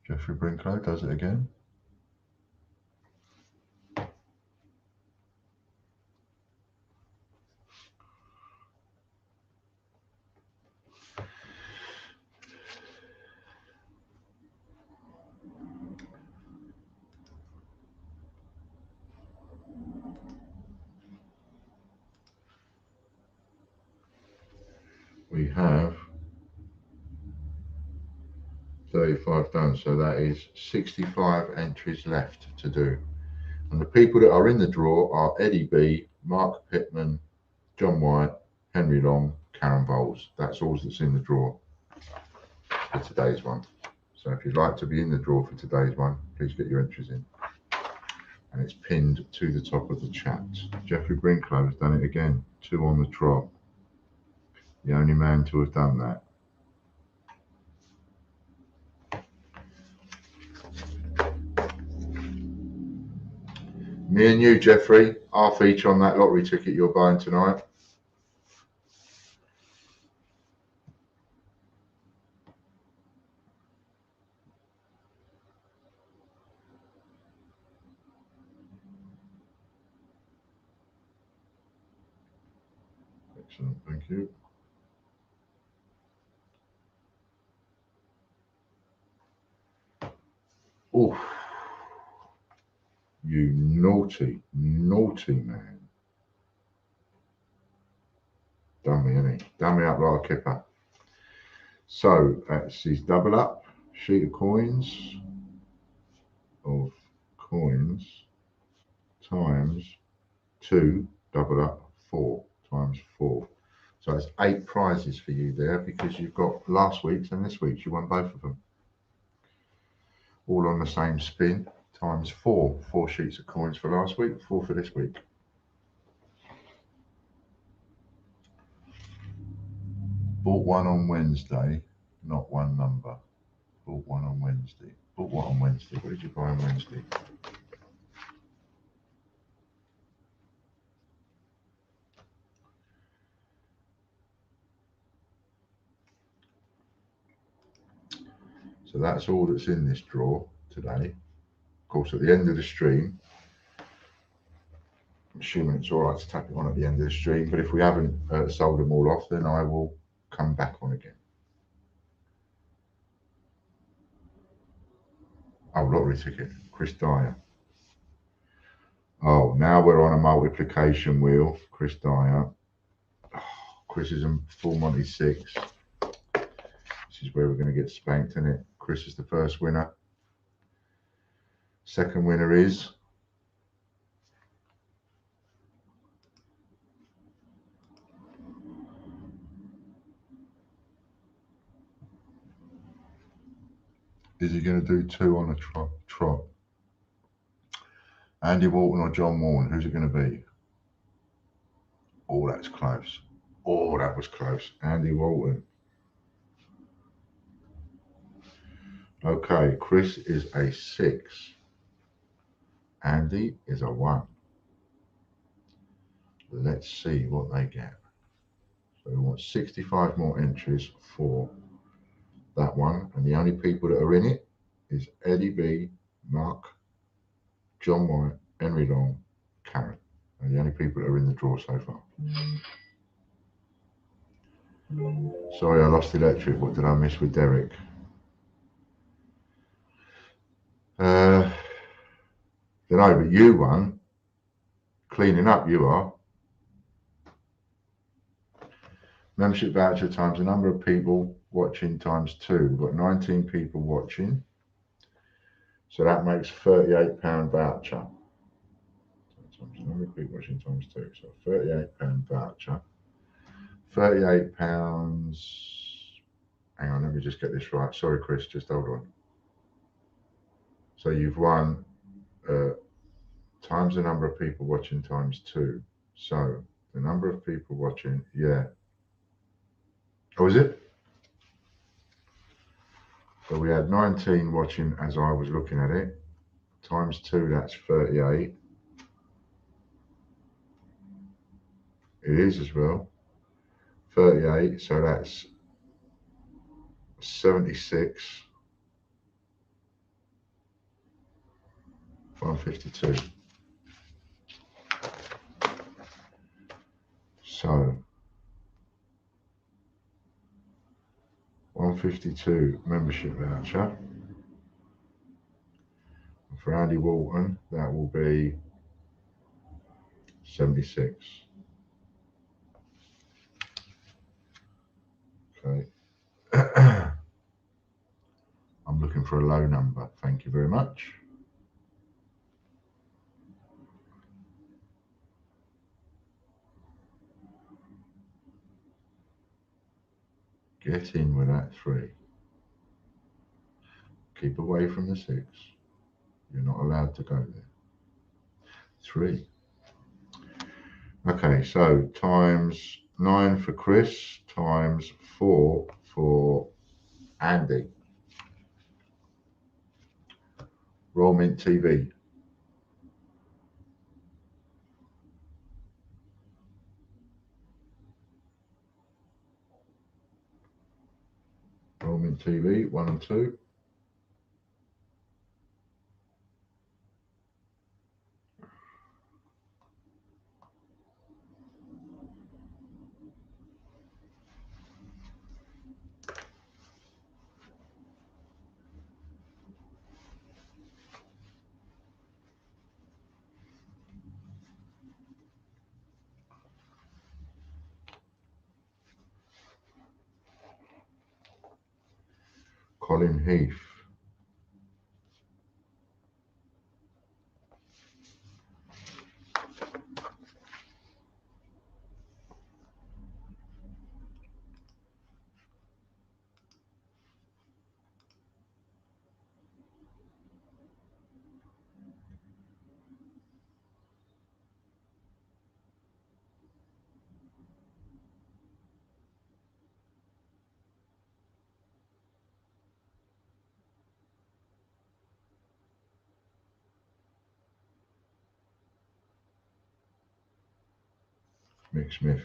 Jeffrey Brinklow does it again. We have 35 done, so that is 65 entries left to do. And the people that are in the draw are Eddie B, Mark Pittman, John White, Henry Long, Karen Bowles. That's all that's in the draw for today's one. So if you'd like to be in the draw for today's one, please get your entries in. And it's pinned to the top of the chat. Jeffrey Brinklow has done it again, 2 on the trot. The only man to have done that. Me and you, Jeffrey, half each on that lottery ticket you're buying tonight. Excellent, thank you. Oof. You naughty, naughty man. Done me, innit? Done me up like a kipper. So that's his double up sheet of coins times 2 double up 4 times 4. So it's 8 prizes for you there because you've got last week's and this week's. You won both of them. All on the same spin times 4. 4 sheets of coins for last week, 4 for this week. Bought one on Wednesday, not one number. Bought one on Wednesday. Bought what on Wednesday? What did you buy on Wednesday? So that's all that's in this draw today. Of course, at the end of the stream, I'm assuming it's all right to tap it on at the end of the stream, but if we haven't sold them all off, then I will come back on again. Oh, lottery ticket, Chris Dyer. Oh, now we're on a multiplication wheel, Chris Dyer. Oh, Chris is in full Monty 6. This is where we're going to get spanked, isn't it? Chris is the first winner. Second winner is Is he going to do 2 on a trot? Andy Walton or John Warren? Who's it going to be? Oh, that's close. Oh, that was close. Andy Walton. Okay, Chris is a 6. Andy is a 1. Let's see what they get. So we want 65 more entries for that one. And the only people that are in it is Eddie B, Mark, John White, Henry Long, Karen. And the only people that are in the draw so far. Sorry, I lost electric. What did I miss with Derek? Don't know, but you won. Cleaning up, you are. Membership voucher times the number of people watching times 2. We've got 19 people watching. So that makes £38 voucher. So times the number of people watching times 2. So £38 voucher. £38. Hang on, let me just get this right. Sorry, Chris, just hold on. So you've won times the number of people watching times 2. So the number of people watching, yeah. Oh, is it? So we had 19 watching as I was looking at it. Times 2, that's 38. It is as well. 38, so that's 76. 152. So 152 membership voucher. For Andy Walton, that will be 76. Okay. I'm looking for a low number. Thank you very much. Get in with that 3. Keep away from the 6. You're not allowed to go there. 3. Okay, so times 9 for Chris, times 4 for Andy. Royal Mint TV. Royal Mint TV, 1 and 2. Colin Heath. Mick Smith.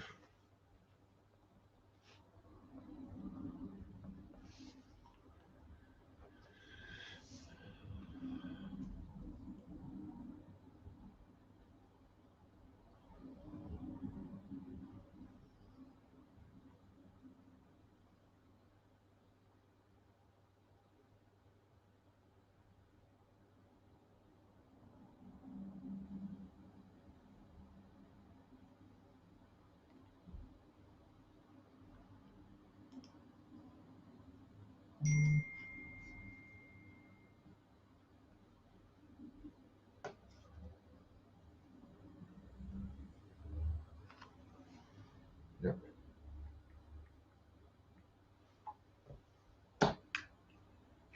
Yep.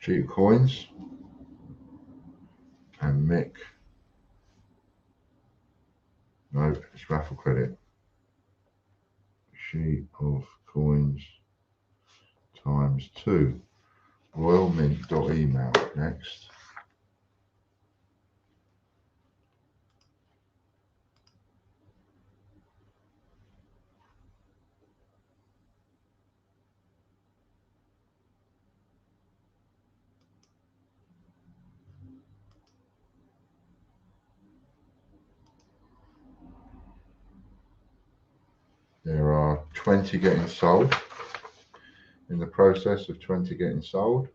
Sheet of coins. And Mick. No, it's raffle credit. Sheet of coins times 2. Royalmint.email next. There are 20 getting sold. In the process of 20 getting sold.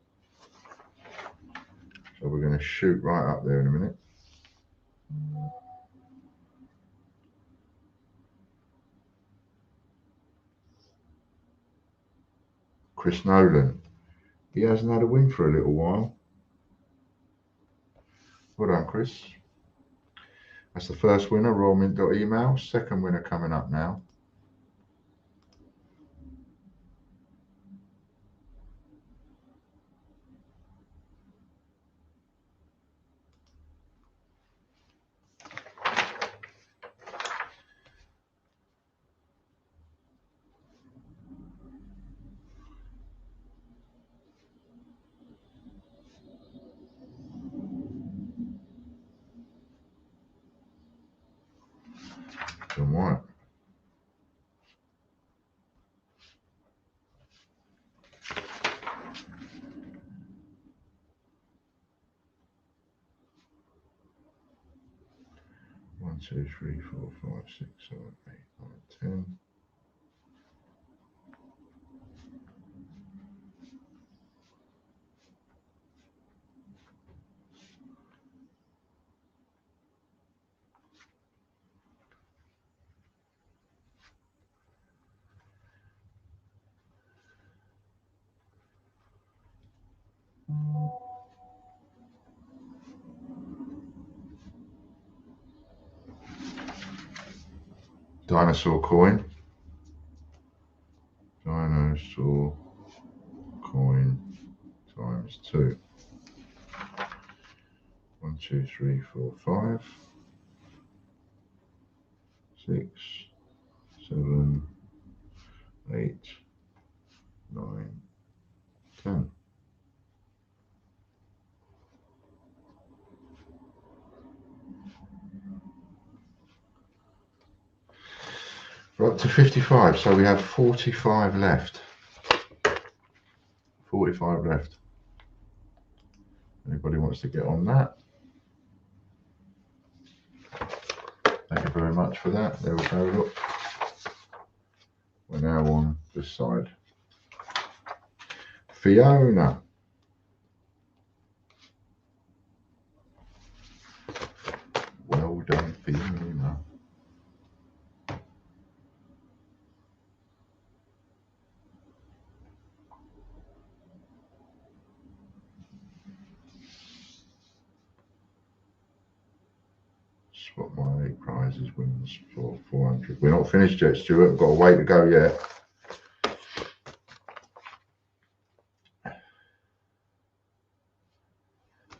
So we're going to shoot right up there in a minute. Chris Nolan. He hasn't had a win for a little while. Well done, Chris. That's the first winner, royalmint.email. Second winner coming up now. John White. One, 2, 3, 4, 5, 6, 7, 8, 9, 10. Dinosaur coin. Dinosaur coin times 2. 1, 2, 3, 4, 5, 6, 7, 8, 9, 10. We're up to 55, so we have 45 left. 45 left. Anybody wants to get on that? Thank you very much for that. There we go, look. We're now on this side. Fiona. Well done, Fiona. Spot my 8 prizes, wins for 400. We're not finished yet, Stuart. We've got a way to go yet.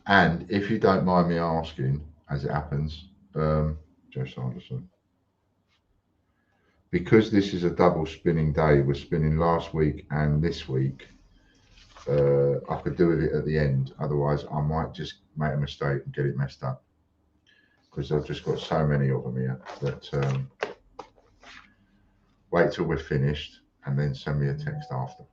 And if you don't mind me asking, as it happens, Joe Sanderson, because this is a double spinning day, we're spinning last week and this week, I could do with it at the end. Otherwise, I might just make a mistake and get it messed up. Because I've just got so many of them here that wait till we're finished and then send me a text after.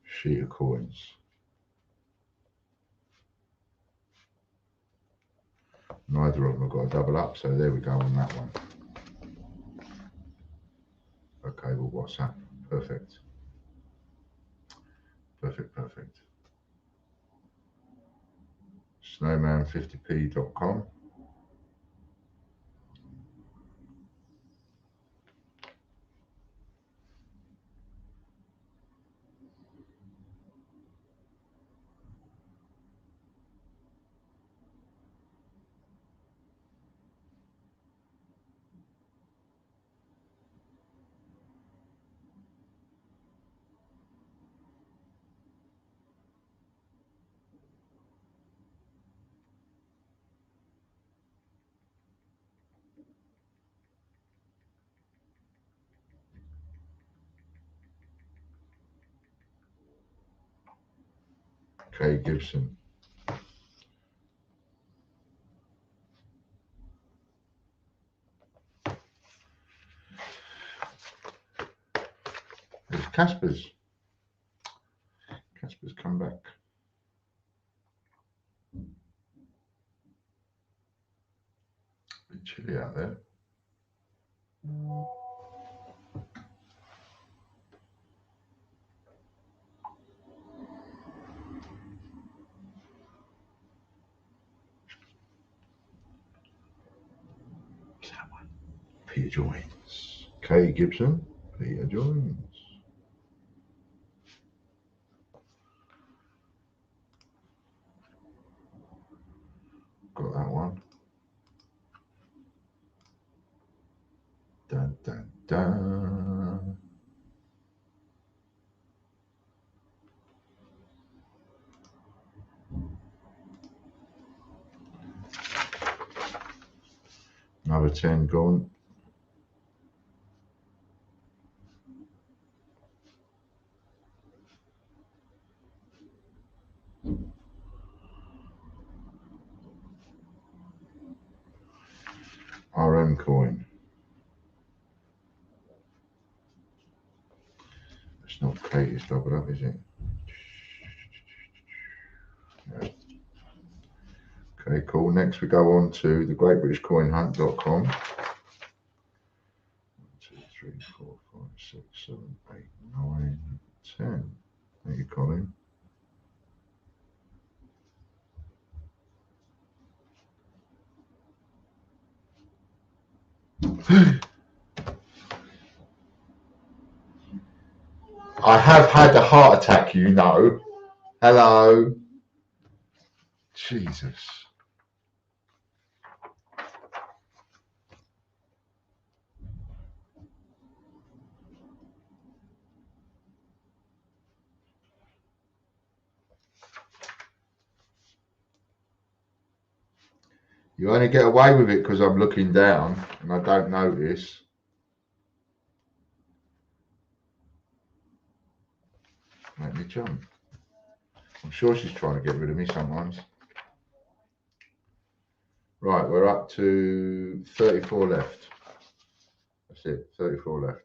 Sheet of coins. Neither of them have got a double up, so there we go on that one. Okay, well, what's that? Perfect. Perfect, perfect. Snowman50p.com. Kay Gibson. There's Casper's. Casper's come back. A bit chilly out there. Peter Joynes. Kay Gibson. Peter Joynes. Got that one. Dun, dun, dun. Another 10 gone. RM coin. It's not Katie's double up, is it? Yeah. Okay, cool. Next we go on to the greatbritishcoinhunt.com. 1, 2, 3, 4, 5, 6, 7, 8, 9, 10. Thank you, Colin. I have had a heart attack, you know. Hello. Jesus. You only get away with it because I'm looking down and I don't notice. Make me jump. I'm sure she's trying to get rid of me sometimes. Right, we're up to 34 left. That's it, 34 left.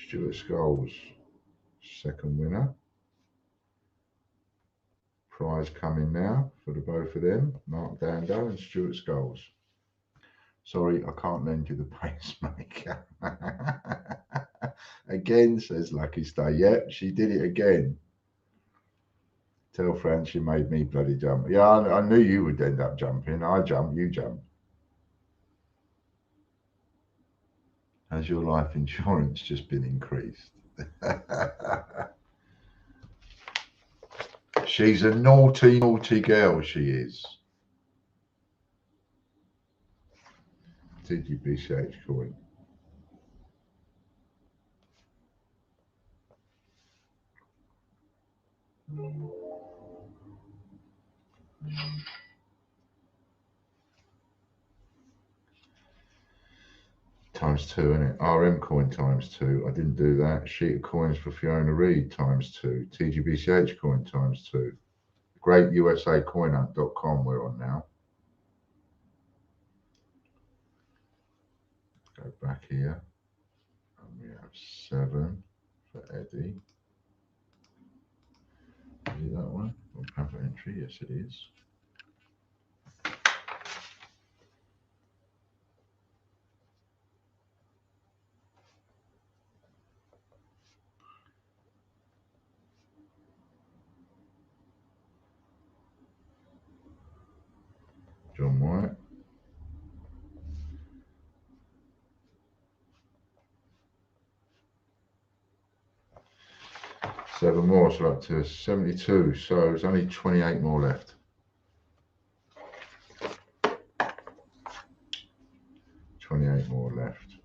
Stuart Scholes, second winner. Prize coming now for the both of them, Mark Dando and Stuart Scholes. Sorry, I can't lend you the pacemaker. Again, says Lucky Star. Yep, she did it again. Tell Fran she made me bloody jump. Yeah, I knew you would end up jumping. I jump, you jump. Has your life insurance just been increased? She's a naughty, naughty girl, she is. TGBCH coin. Times 2, isn't it? RM coin times 2. I didn't do that. Sheet of coins for Fiona Reed times 2. TGBCH coin times 2. GreatUSACoinhunt.com we're on now. Go back here. And we have 7 for Eddie. Is it that one? Or cover entry? Yes, it is. John White. Seven more, so up to 72. So there's only 28 more left. 28 more left.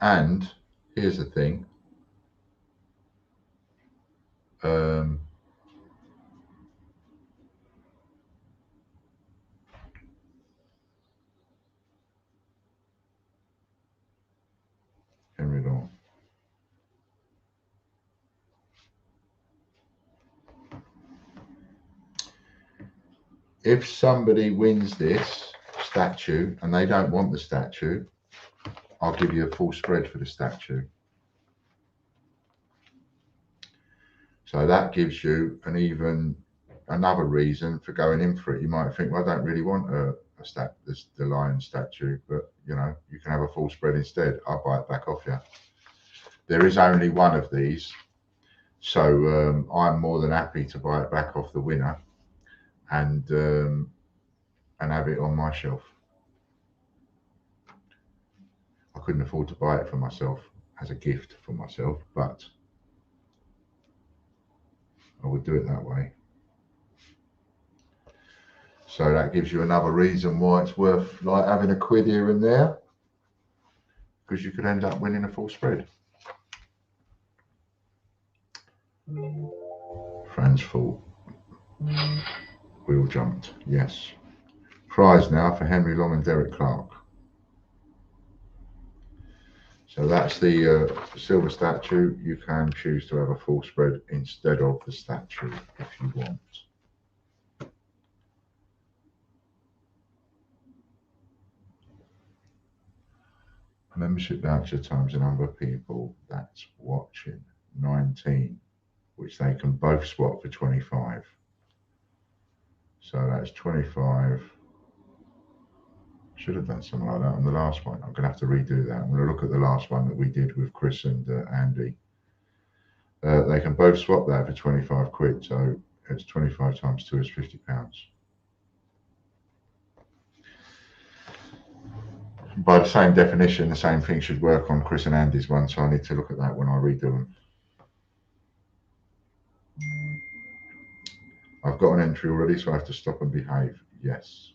And here's the thing. if somebody wins this statue and they don't want the statue, I'll give you a full spread for the statue. So that gives you another reason for going in for it. You might think, well, I don't really want the lion statue, but you know, you can have a full spread instead. I'll buy it back off you. There is only one of these, so I'm more than happy to buy it back off the winner and have it on my shelf. I couldn't afford to buy it for myself as a gift for myself, but I would do it that way. So that gives you another reason why it's worth like having a quid here and there, because you could end up winning a full spread. Fran's fault. Wheel jumped, yes. Prize now for Henry Long and Derek Clark. So that's the silver statue. You can choose to have a full spread instead of the statue if you want. Membership voucher times the number of people that's watching, 19, which they can both swap for 25. So that's 25. Should have done something like that on the last one. I'm going to have to redo that. I'm going to look at the last one that we did with Chris and Andy. They can both swap that for 25 quid. So it's 25 times 2 is £50. By the same definition, the same thing should work on Chris and Andy's one. So I need to look at that when I redo them. I've got an entry already, so I have to stop and behave. Yes.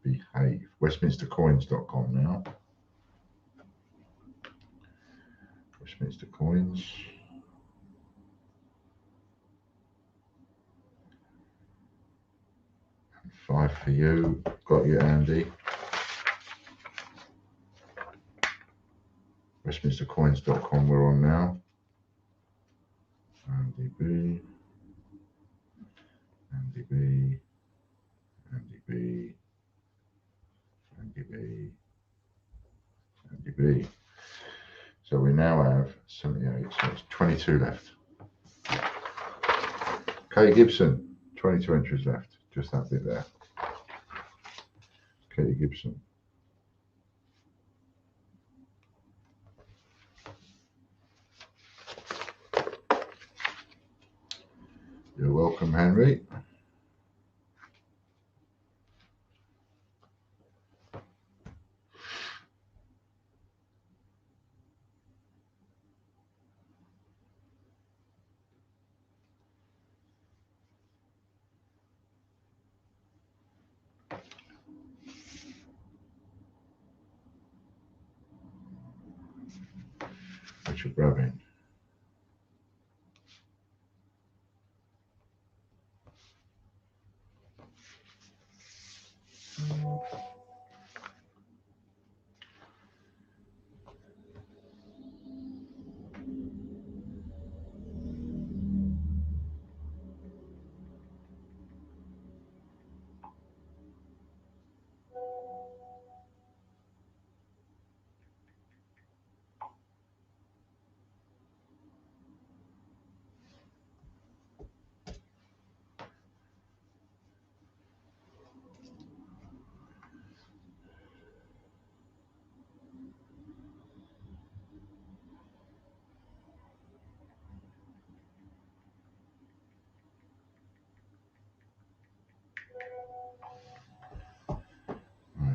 Behave. Westminstercoins.com now. Westminster Coins. And 5 for you. Got you, Andy. Westminstercoins.com we're on now. Andy B. Andy B. Andy B. Andy B. Andy B. So we now have 78, so it's 22 left. Katie Gibson, 22 entries left, just that bit there. Katie Gibson. You're welcome, Henry. Richard Brabin.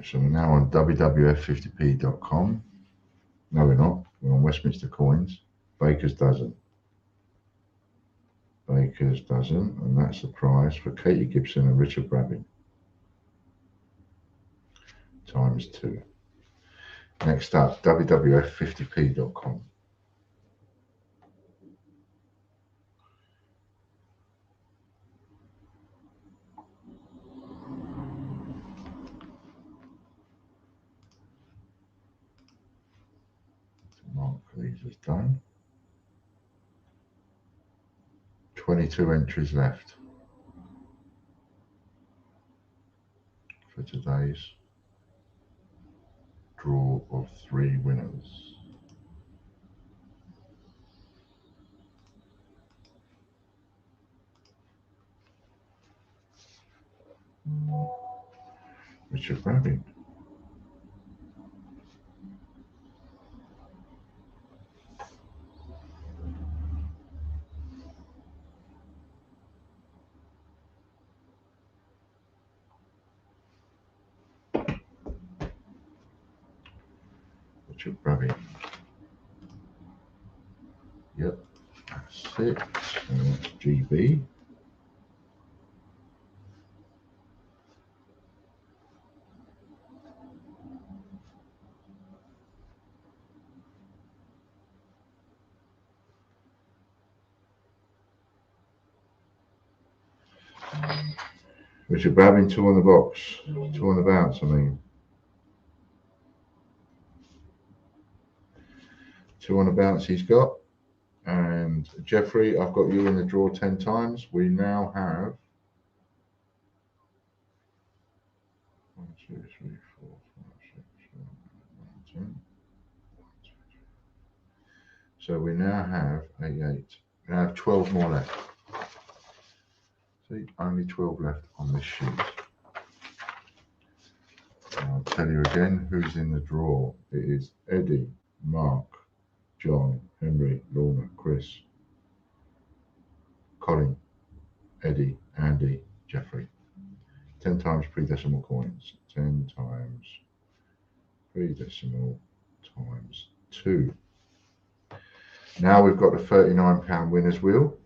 So we're now on WWF50p.com. No, we're not. We're on Westminster Coins. Baker's dozen. Baker's dozen, and that's the prize for Katie Gibson and Richard Brabin. Times 2. Next up, WWF50p.com. Mark these as done. 22 entries left. today's draw of 3 winners. Richard Rabbit. Richard Rabbit. Yep, that's it. And that's GB. Richard Babin, 2 on the box, 2 on the bounce, I mean. 2 on the bounce he's got. And Jeffrey, I've got you in the draw 10 times. We now have 1, 2, 3, 4, 5, 6, 7, 8, 9, 10. So we now have 8. We now have 12 more left. See, only 12 left on this sheet. And I'll tell you again who's in the draw. It is Eddie, Mark, John, Henry, Lorna, Chris, Colin, Eddie, Andy, Jeffrey. 10 times pre-decimal coins. 10 times pre-decimal times 2. Now we've got the £39 winners wheel.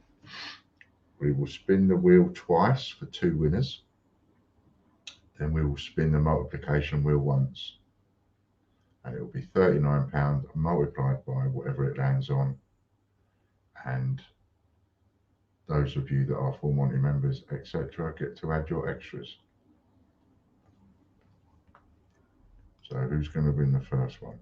We will spin the wheel twice for 2 winners. Then we will spin the multiplication wheel once. And it will be £39 multiplied by whatever it lands on. And those of you that are Full Monty members, etc., get to add your extras. So who's going to win the first one?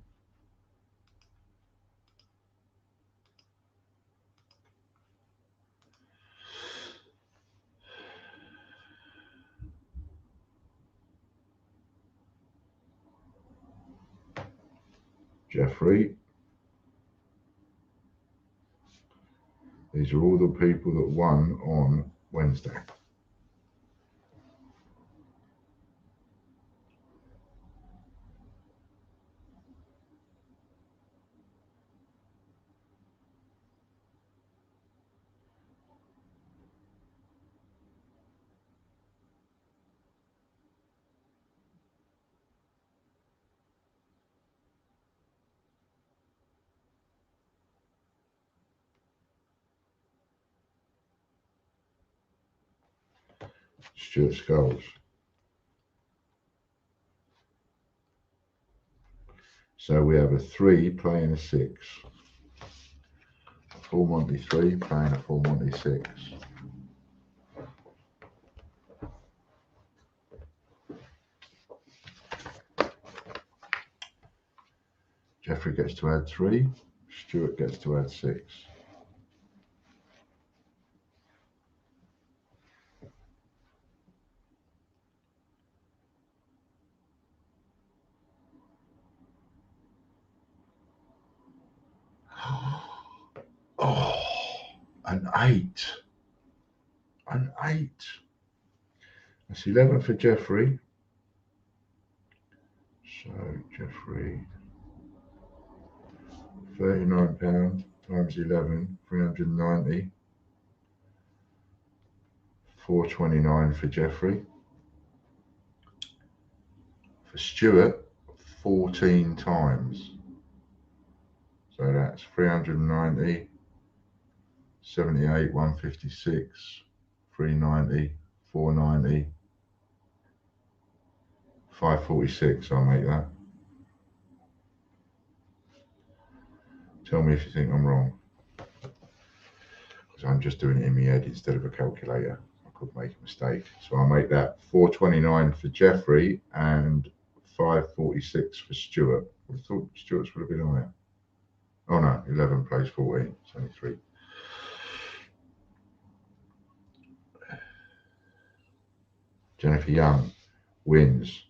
Jeffrey. These are all the people that won on Wednesday. Stuart Skulls. So we have a 3 playing a 6. A Full Monty 3 playing a Full Monty 6. Jeffrey gets to add 3. Stuart gets to add 6. Oh, an 8. An 8. That's 11 for Jeffrey. So Jeffrey, £39 times 11, 390. 429 for Jeffrey. For Stuart, 14 times. So that's 390, 78, 156, 390, 490, 546. I'll make that. Tell me if you think I'm wrong, because I'm just doing it in my head instead of a calculator. I could make a mistake. So I'll make that 429 for Jeffrey and 546 for Stuart. I thought Stuart's would have been higher. Oh no, 11 plays 14, it's only 3. Jennifer Young wins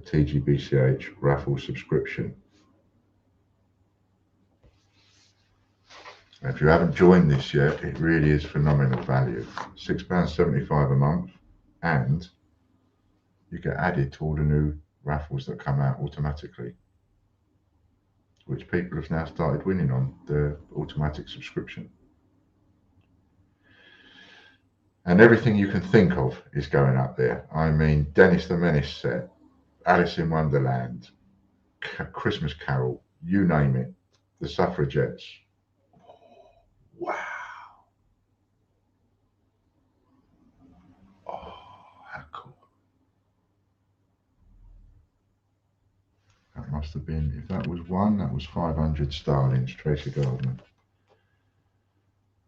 TGBCH raffle subscription. If you haven't joined this yet, it really is phenomenal value. £6.75 a month, and you get added to all the new raffles that come out automatically, which people have now started winning on the automatic subscription. And everything you can think of is going up there. I mean, Dennis the Menace set, Alice in Wonderland, Christmas Carol, you name it, the Suffragettes. Wow. Oh, how cool. That must have been, if that was one, that was 500 Starlings, Tracy Gardner.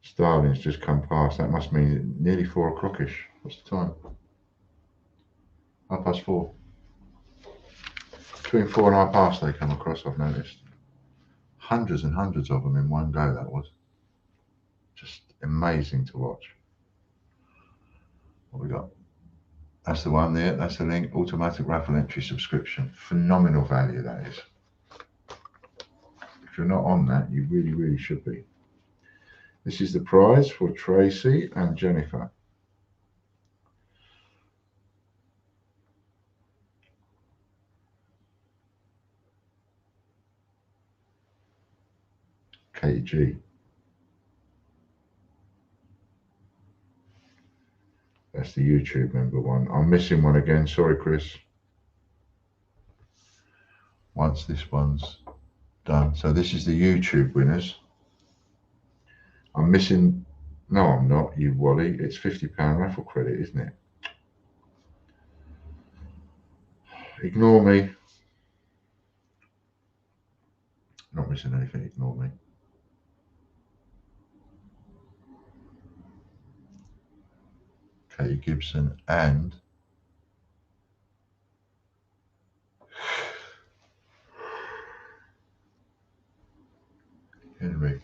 Starlings just come past. That must mean nearly 4 o'clockish. What's the time? 4:30. Between 4 and 5:30 they come across, I've noticed. Hundreds and hundreds of them in one go, that was. Just amazing to watch. What we got? That's the one there. That's the link. Automatic raffle entry subscription. Phenomenal value, that is. If you're not on that, you really, really should be. This is the prize for Tracy and Jennifer. KG. That's the YouTube member one. I'm missing one again. Sorry, Chris. Once this one's done. So this is the YouTube winners. I'm missing. No, I'm not, you Wally. It's £50 raffle credit, isn't it? Ignore me. Not missing anything. Ignore me. Katie Gibson and Henry.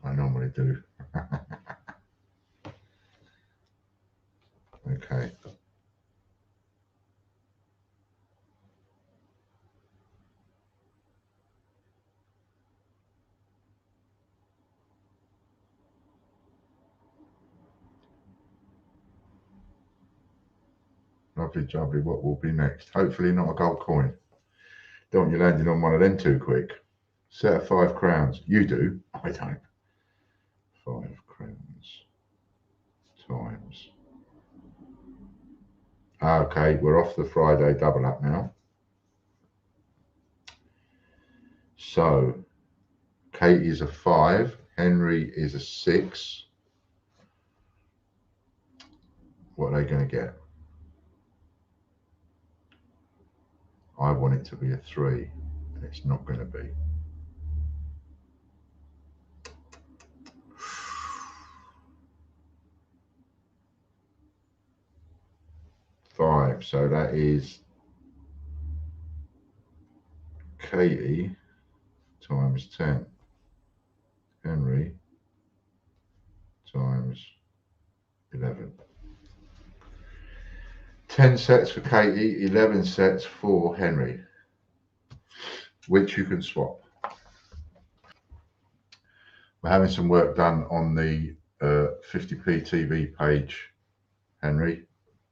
I normally do. Okay. Lovely jubbly, what will be next? Hopefully not a gold coin. Don't want you landing on one of them too quick. Set of 5 crowns. You do. I don't. 5 crowns times. Okay, we're off the Friday double up now. So Katie is a 5. Henry is a 6. What are they going to get? I want it to be a 3, and it's not going to be. Five, so that is Katie times 10. Henry times 11. 10 sets for Katie, 11 sets for Henry, which you can swap. We're having some work done on the 50p TV page, Henry,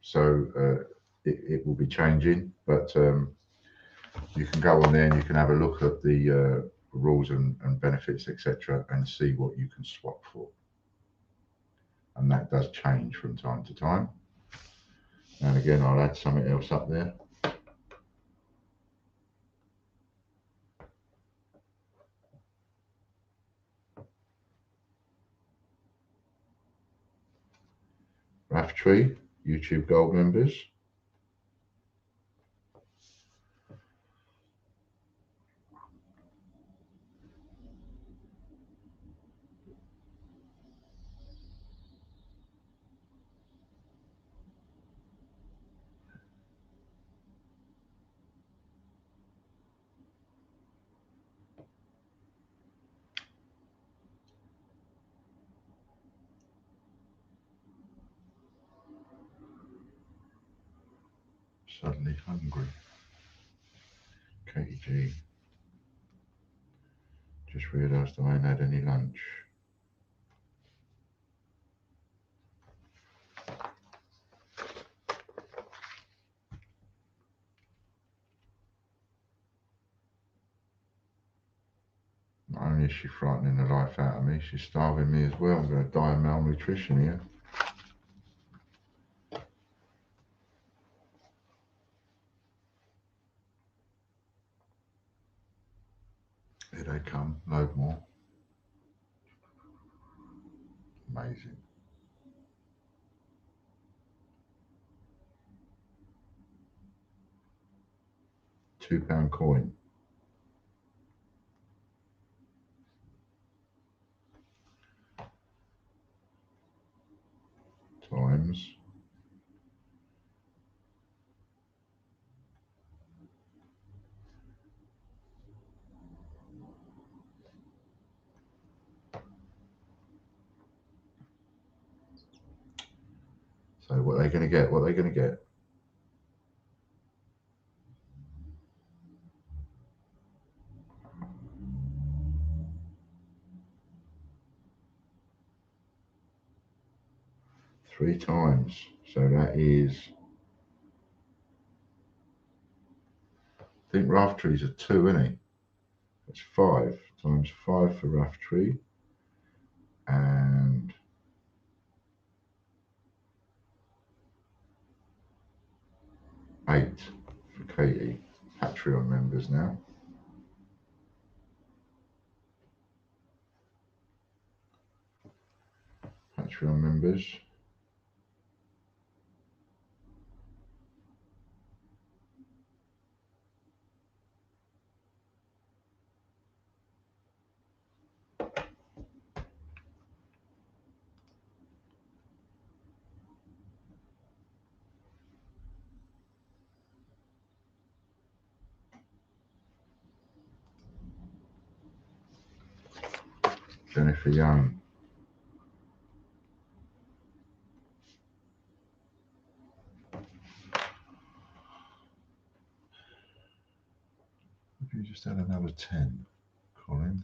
so it will be changing, but you can go on there and you can have a look at the rules and benefits, etc., and see what you can swap for. And that does change from time to time. And again, I'll add something else up there. Raftree, YouTube Gold members. Suddenly hungry. Katie G. Just realised I ain't had any lunch. Not only is she frightening the life out of me, she's starving me as well. I'm going to die of malnutrition here. Here they come, load more. Amazing. £2 coin. Times. So what are they going to get? What are they going to get? Three times. So that is, I think Roughtree's a 2, isn't he? That's 5 times 5 for Roughtree's and 8 for Katie. Patreon members now. Patreon members. Jennifer Young. Have you just had another 10, Colin?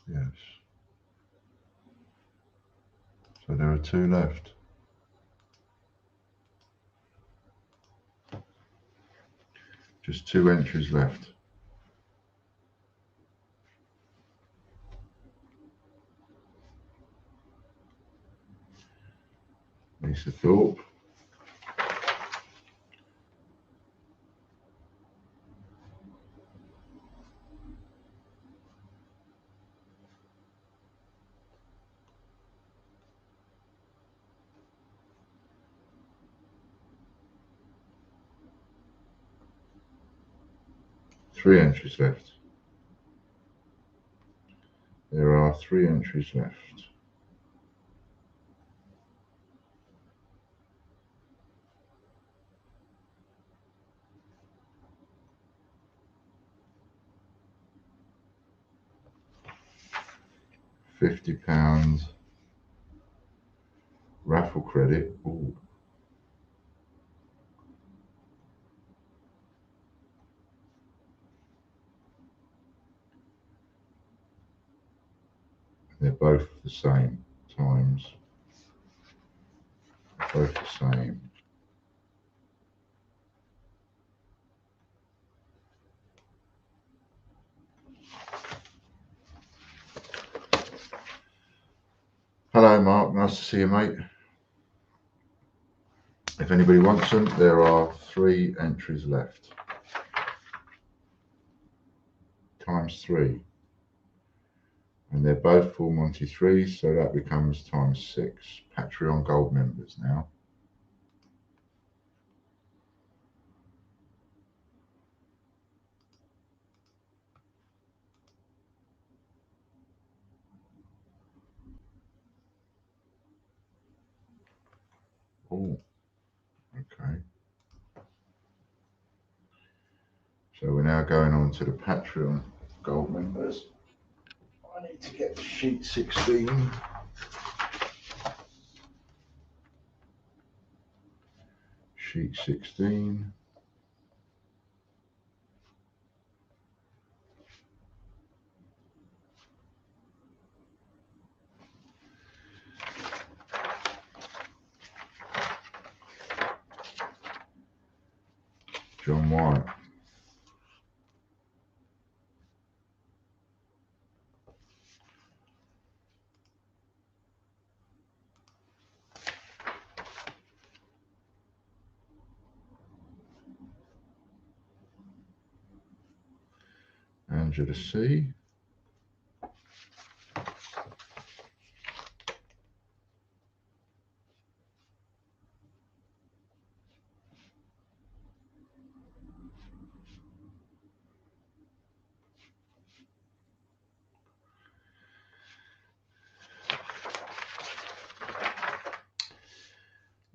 Yes. So there are 2 left. Just 2 entries left. Lisa Thorpe. Three entries left. There are 3 entries left. £50 raffle credit. Ooh. They're both the same times. Both the same. Hello Mark, nice to see you mate. If anybody wants them, there are 3 entries left. Times 3. And they're both full Monty 3s, so that becomes times 6. Patreon Gold members now. Oh, okay. So we're now going on to the Patreon Gold members. need to get sheet 16. Sheet 16. John White. Angela C.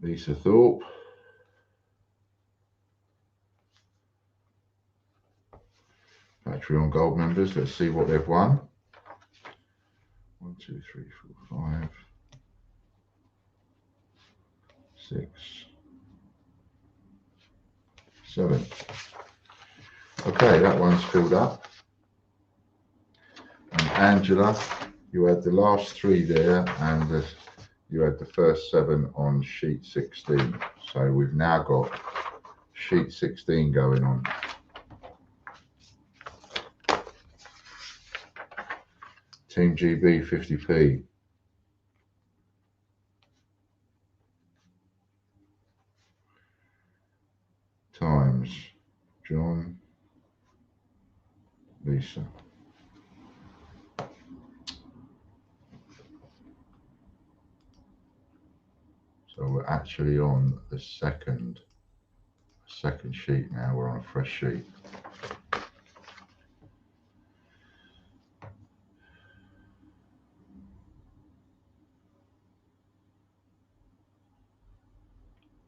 Lisa Thorpe. Patreon Gold members, let's see what they've won. 1, 2, 3, 4, 5, 6, 7. Okay, that one's filled up. And Angela, you had the last 3 there, and you had the first 7 on sheet 16. So we've now got sheet 16 going on. Team GB 50p. Times John, Lisa. So we're actually on the second sheet now. We're on a fresh sheet.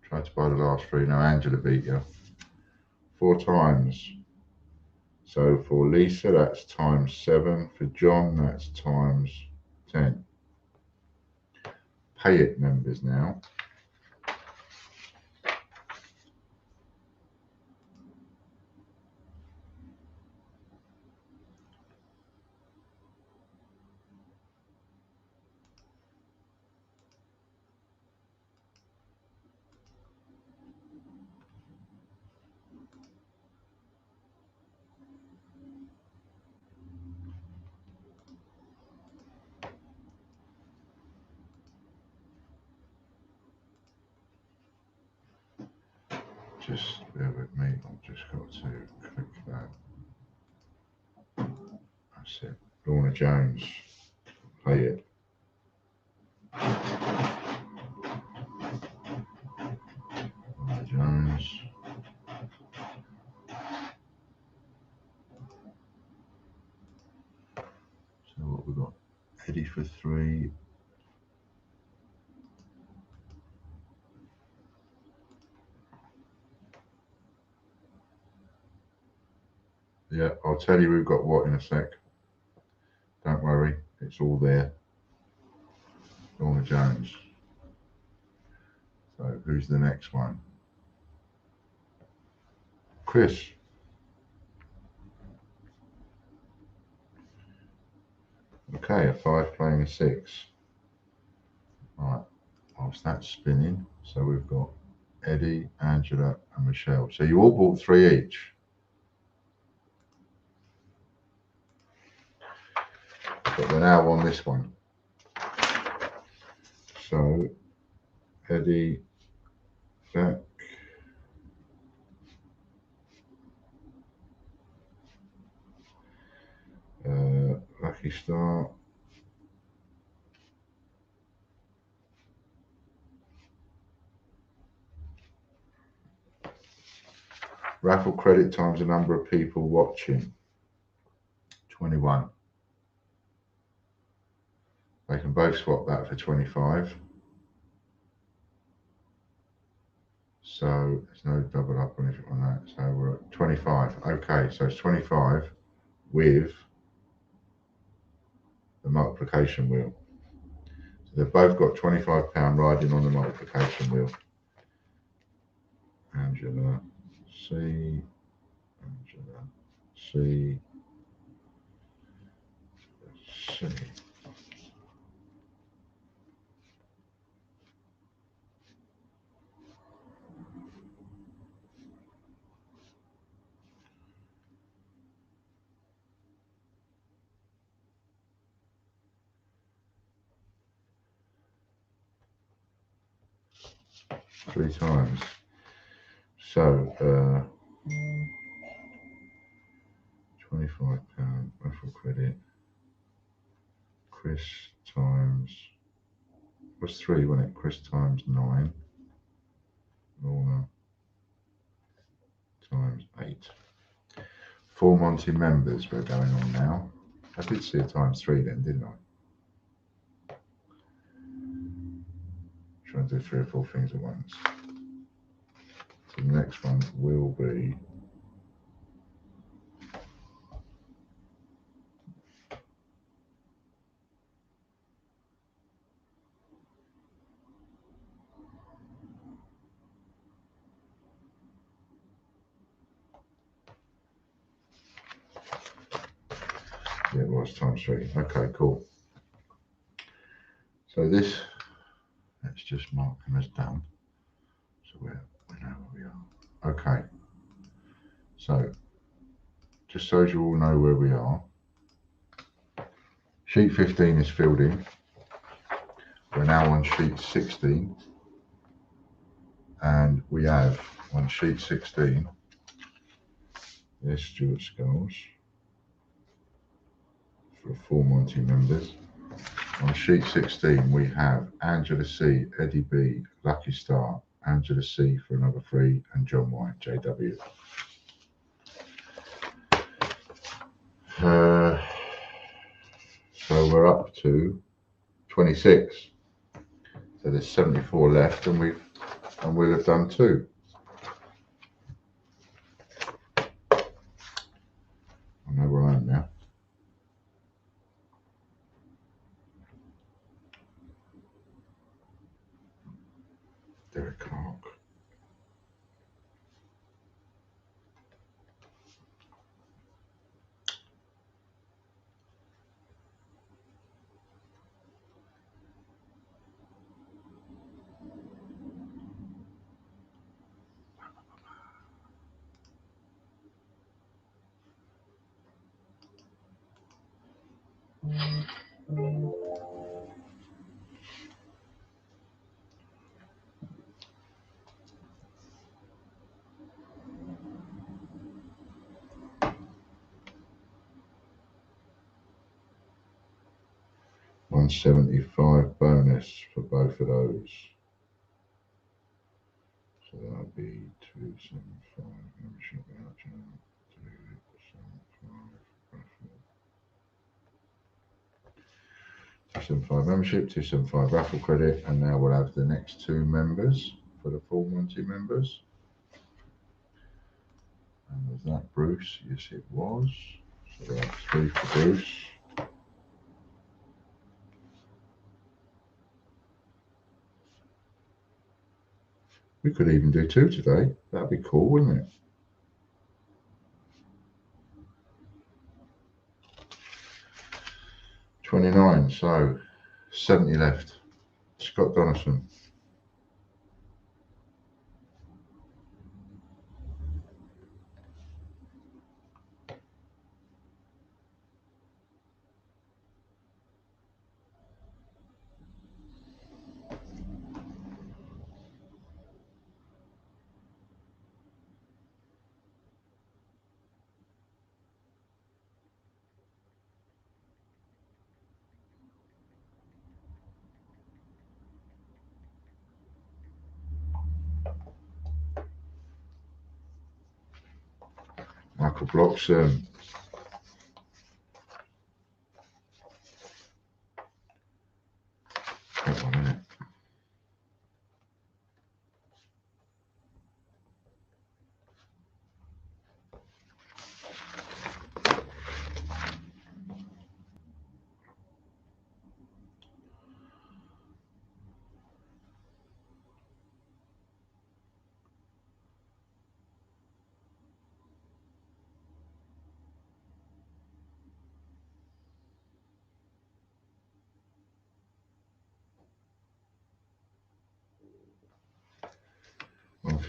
Tried to buy the last 3. Now Angela beat you 4 times. So for Lisa, that's times 7. For John, that's times 10. Pay it members now. Just bear with me, I've just got to click that. That's it. Lorna Jones, pay it. Lorna Jones. So what we've got? Eddie for 3. Yeah, I'll tell you we've got what in a sec. Don't worry, it's all there. Lorna Jones. So who's the next one? Chris. Okay, a 5 playing a 6. Right, whilst that's spinning, so we've got Eddie, Angela, and Michelle. So you all bought 3 each. But we're now on this one. So Eddie, Jack, Lucky Star, raffle credit times the number of people watching, 21. They can both swap that for 25. So there's no double up on anything on that. So we're at 25. Okay, so it's 25 with the multiplication wheel. So they've both got £25 riding on the multiplication wheel. Angela C, Angela C, C. Three times. So, £25 raffle credit. Chris times, was 3, wasn't it? Chris times 9. Lorna times 8. 4 Monty members we're going on now. I did see a times 3 then, didn't I? Trying to do 3 or 4 things at once. So the next one will be yeah, it was times 3. Okay, cool. So this, let's just mark them as done. So we know where we are. Okay. So just so as you all know where we are, sheet 15 is filled in. We're now on sheet 16, and we have on sheet 16, there's Stuart Skulls for 4 Monty members. On sheet 16, we have Angela C, Eddie B, Lucky Star, Angela C for another 3, and John White, JW. So we're up to 26. So there's 74 left, and we'll have done 2. I know where I am now. Derek Clark. £175 bonus for both of those. So that'll be 275 membership voucher, 275 raffle. 275 membership, 275 raffle credit, and now we'll have the next 2 members for the 4 Monty members. And was that Bruce? Yes, it was. So we'll have 3 for Bruce. We could even do 2 today. That'd be cool, wouldn't it? $29, so 70 left. Scott Donaldson. Michael Blockson. Hang on a minute.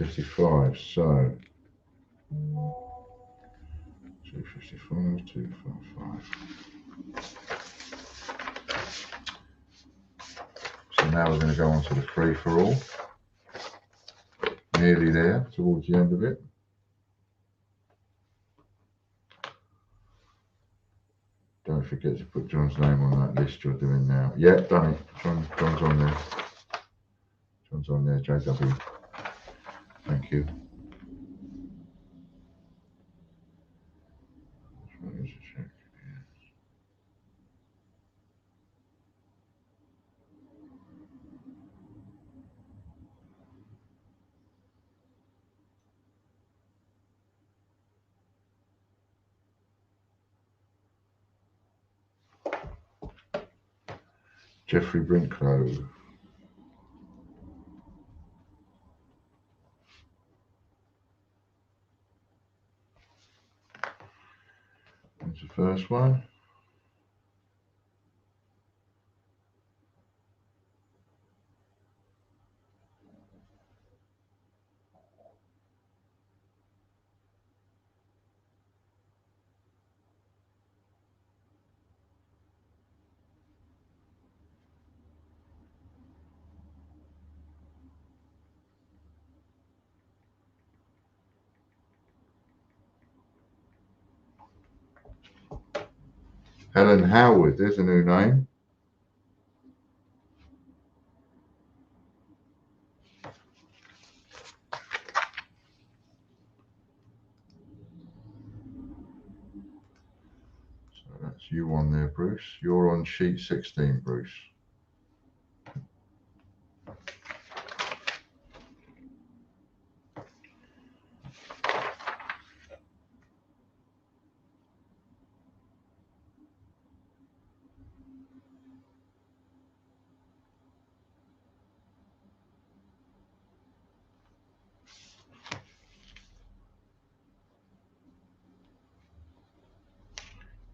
255. So 255, 255. So now we're going to go on to the free for all. Nearly there, towards the end of it. Don't forget to put John's name on that list you're doing now. Yeah, done it. John's on there. John's on there, JW. Thank you. Jeffrey Brinklow. That's the first one. Helen Howard, there's a new name. So that's you on there, Bruce. You're on sheet 16, Bruce.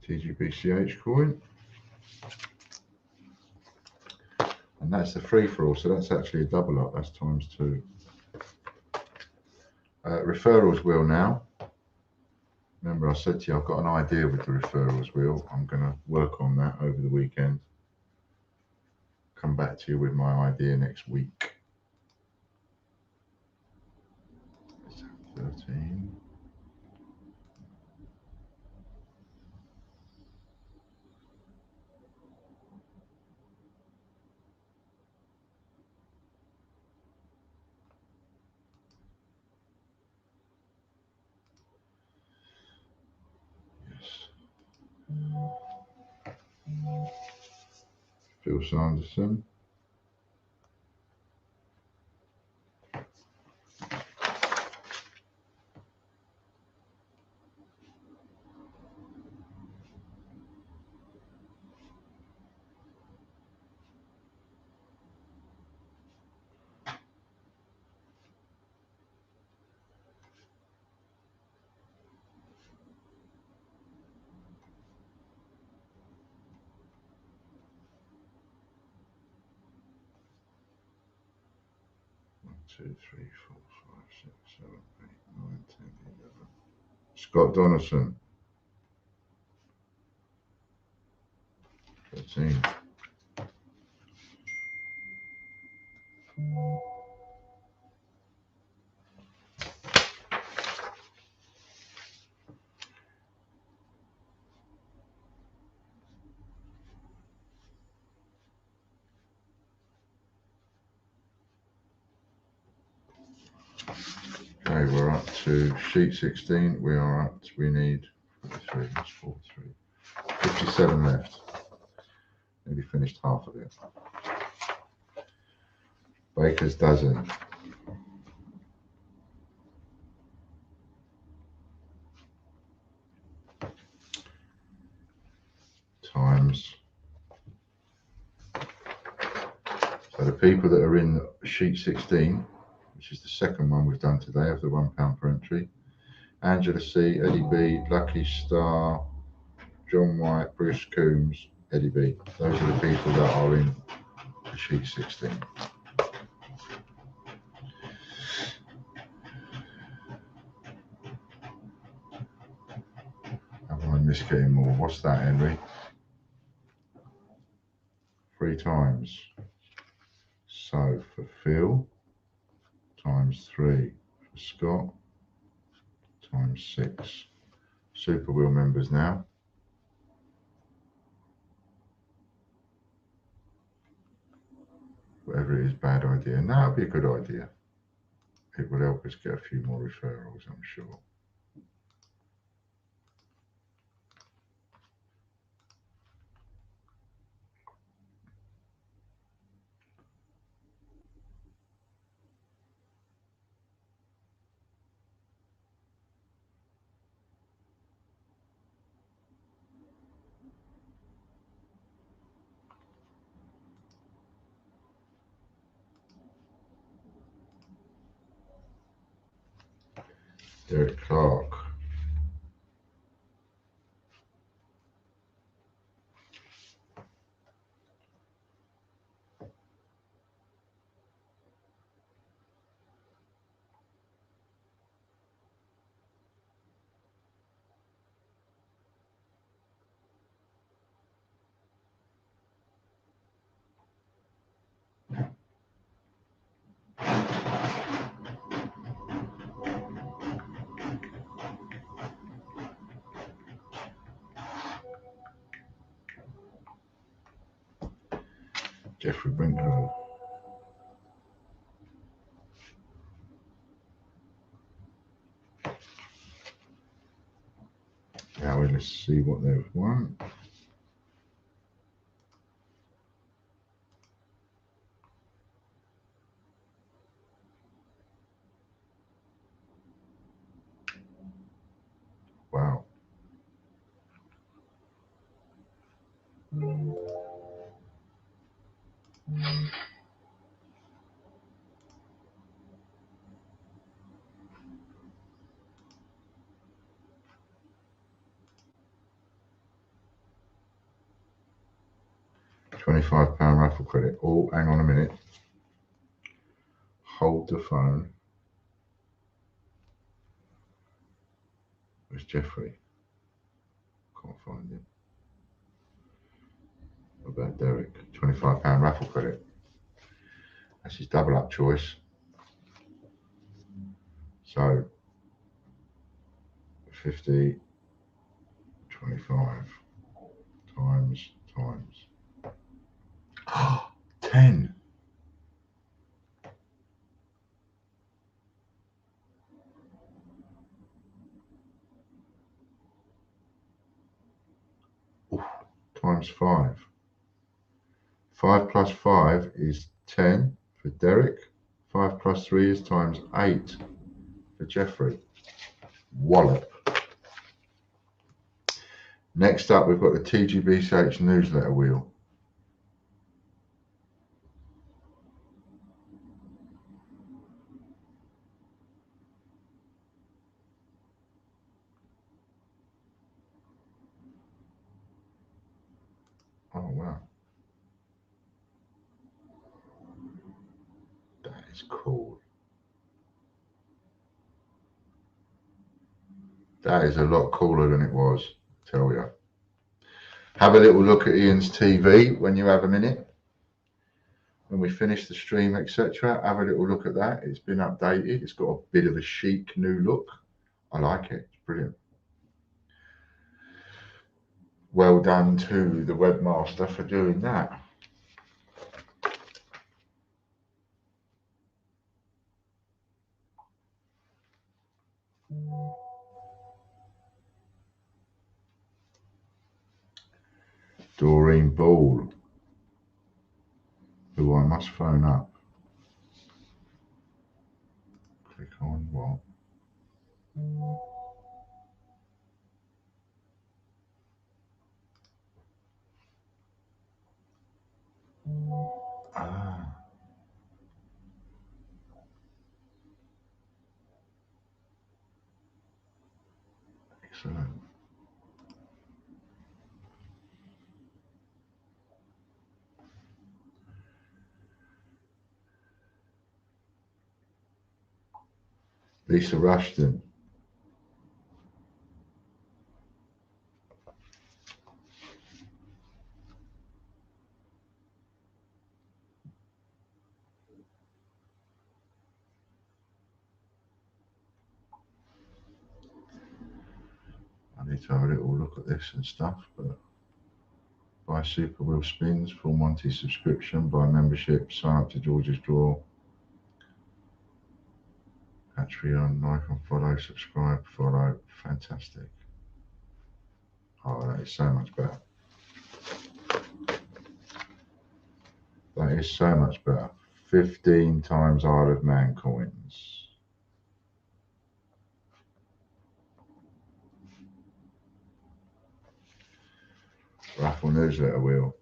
TGBCH coin. And that's the free for all, so that's actually a double up, that's times 2. Referrals wheel now. Remember I said to you, I've got an idea with the referrals wheel. I'm going to work on that over the weekend. Come back to you with my idea next week. 13. Phil Sanderson. Two, three, four, five, six, 7, 8, 9, 10, 11. Scott Donaldson. 13. Okay, we're up to sheet 16. We are up to, we need 43, that's 43. 57 left. Maybe finished half of it. Baker's dozen. Times. So the people that are in sheet 16, which is the second one we've done today of the £1 per entry. Angela C, Eddie B, Lucky Star, John White, Bruce Coombs, Eddie B. Those are the people that are in sheet 16. this getting more? What's that, Henry? 3 times. So for Phil, times 3 for Scott, times 6. Super Wheel members now. Whatever it is, bad idea. No, it'll be a good idea. It will help us get a few more referrals, I'm sure. Derek Clark. Jeffrey Brinklow. Now let's see what they've won. Wow. £25 raffle credit. Oh, hang on a minute. Hold the phone. Where's Jeffrey? Can't find him. What about Derek? £25 raffle credit. That's his double up choice. So 50, 25 times. 10. Oof, times 5. 5 plus 5 is 10 for Derek. 5 plus 3 is times 8 for Jeffrey. Wallop. Next up, we've got the TGBCH newsletter wheel. Oh, wow. That is cool. That is a lot cooler than it was, I tell you. Have a little look at Ian's TV when you have a minute. When we finish the stream, etc., have a little look at that. It's been updated. It's got a bit of a chic new look. I like it. It's brilliant. Well done to the webmaster for doing that. Doreen Ball, who I must phone up. Click on what? Ah. Excellent. Lisa Rushton. I need to have a little look at this and stuff, but buy Super Wheel spins, full Monty subscription, buy membership, sign up to George's Draw, Patreon, like and follow, subscribe, follow, fantastic. Oh, that is so much better. That is so much better. 15 times Isle of Man coins. Raffle newsletter wheel.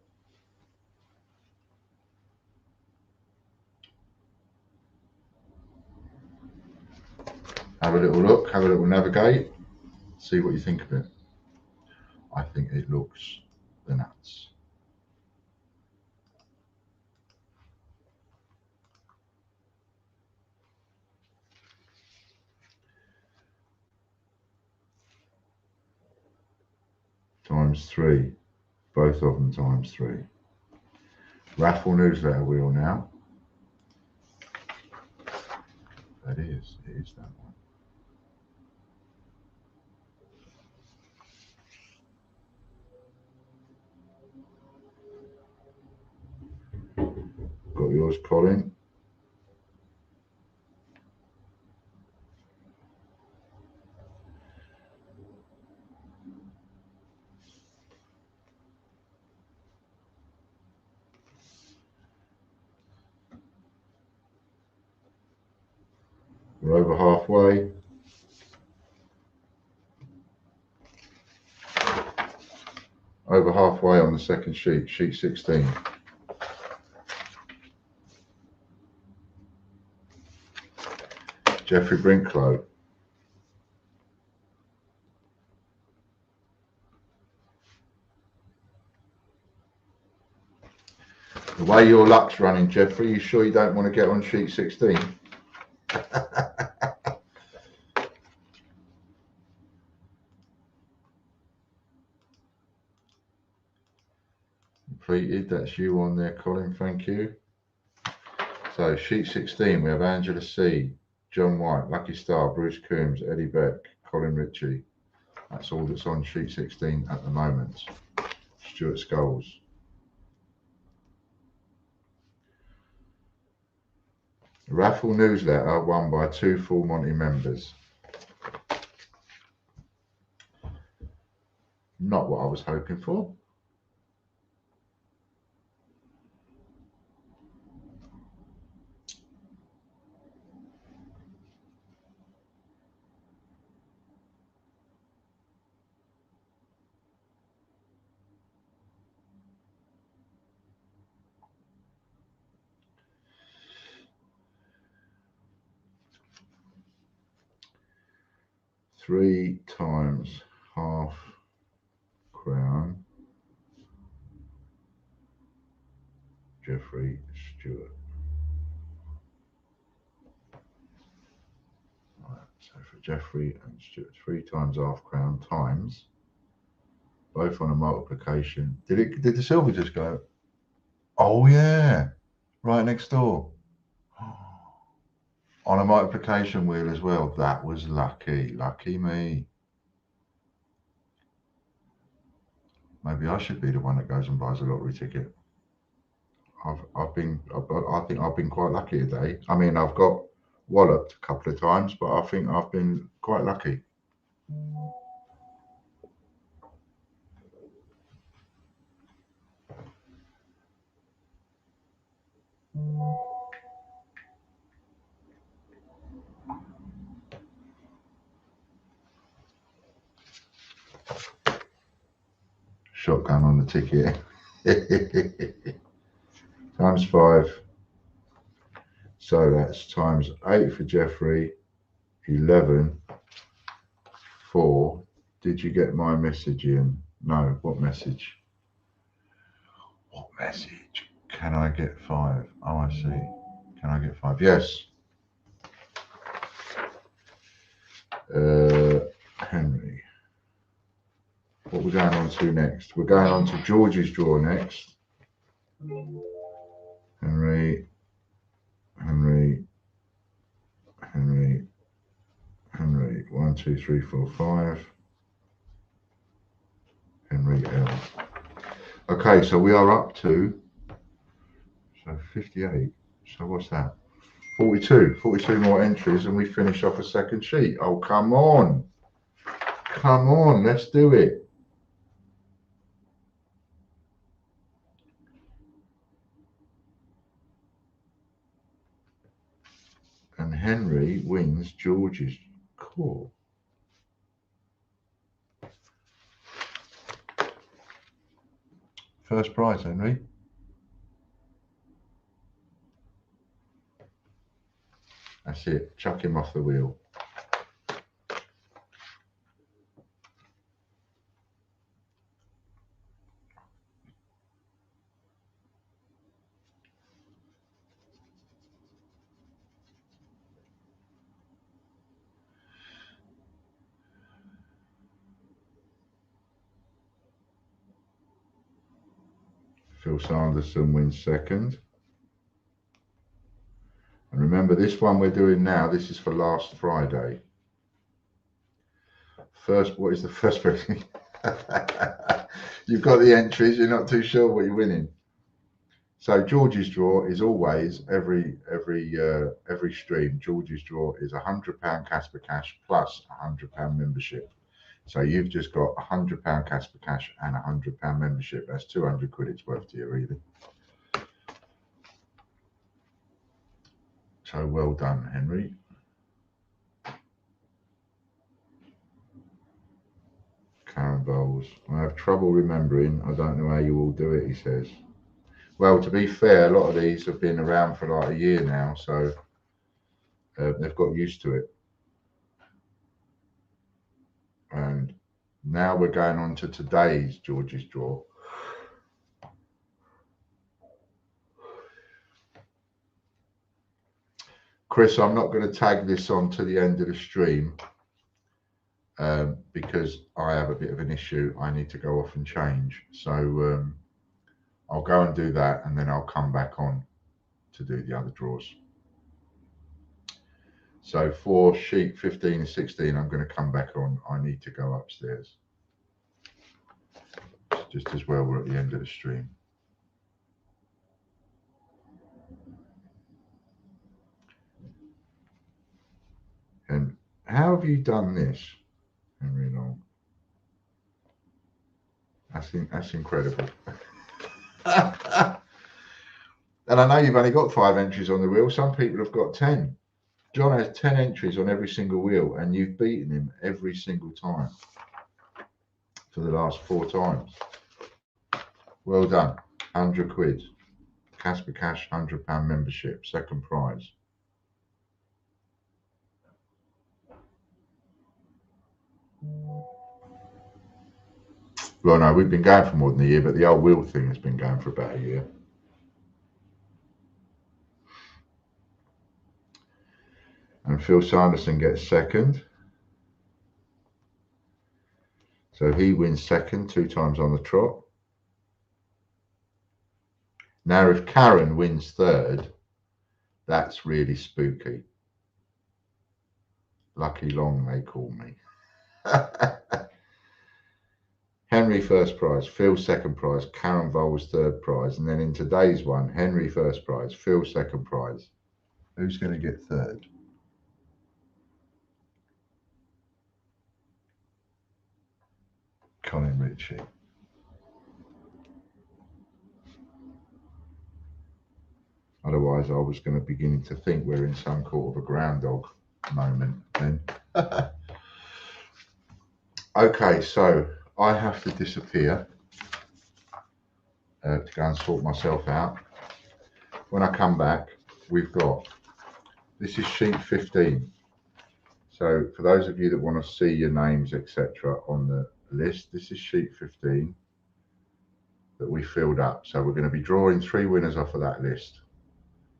Have a little look, have a little navigate, see what you think of it. I think it looks the nuts. ×3, both of them ×3. Raffle newsletter wheel now. It is that one. Got yours, Colin. We're over halfway. Over halfway on the second sheet, sheet 16. Jeffrey Brinklow. The way your luck's running, Jeffrey, you sure you don't want to get on sheet 16? Completed, that's you on there, Colin, thank you. So sheet 16, we have Angela C, John White, Lucky Star, Bruce Coombs, Eddie Beck, Colin Ritchie. That's all that's on sheet 16 at the moment. Stuart Scholes. Raffle newsletter won by 2 Full Monty members. Not what I was hoping for. Three times half crown, Jeffrey Stewart. Right, so for Jeffrey and Stewart, 3 times half crown times, both on a multiplication. Did the silver just go? Oh yeah, right next door. On a multiplication wheel as well. That was lucky. Lucky me. Maybe I should be the one that goes and buys a lottery ticket. I think I've been quite lucky today. I mean, I've got walloped a couple of times, but I think I've been quite lucky. Shotgun on the ticket. ×5. So that's ×8 for Jeffrey. 11. 4. Did you get my message in? No. What message? What message? Can I get 5? Oh, I see. Can I get 5? Yes. Henry. What we're going on to next? We're going on to George's draw next. Henry, Henry, Henry, Henry. 1, 2, 3, 4, 5. Henry L. Okay, so we are up to 58. So what's that? 42 more entries, and we finish off a second sheet. Oh, come on, let's do it. And Henry wins George's call. First prize, Henry. That's it. Chuck him off the wheel. Phil Sanderson wins second. And remember, this one we're doing now, this is for last Friday. First, what is the first person? You've got the entries, you're not too sure what you're winning. So George's draw is always every stream. George's draw is £100 Casper Cash plus £100 membership. So you've just got £100 Casper Cash and £100 membership. That's 200 quid it's worth to you, really. So well done, Henry. Karen Bowles. I have trouble remembering. I don't know how you all do it, he says. Well, to be fair, a lot of these have been around for like a year now, so they've got used to it. And now we're going on to today's George's draw. Chris, I'm not going to tag this on to the end of the stream because I have a bit of an issue. I need to go off and change. So I'll go and do that, and then I'll come back on to do the other draws. So for sheet 15 and 16, I'm going to come back on. I need to go upstairs. Just as well, we're at the end of the stream. And how have you done this, Henry Long? That's incredible. And I know you've only got 5 entries on the wheel. Some people have got 10. John has 10 entries on every single wheel, and you've beaten him every single time for the last 4 times. Well done. 100 quid. Casper Cash, £100 membership. Second prize. Well, no, we've been going for more than a year, but the old wheel thing has been going for about a year. And Phil Sanderson gets second. So he wins second 2 times on the trot. Now, if Karen wins third, that's really spooky. Lucky Long, they call me. Henry first prize, Phil second prize, Karen Bowles third prize, and then in today's one, Henry first prize, Phil second prize. Who's going to get third? Colin Ritchie. Otherwise, I was going to begin to think we're in some sort of a groundhog moment then. Okay, so I have to disappear to go and sort myself out. When I come back, we've got, this is sheet 15. So for those of you that want to see your names, etc. on the list, this is sheet 15 that we filled up. So we're going to be drawing 3 winners off of that list.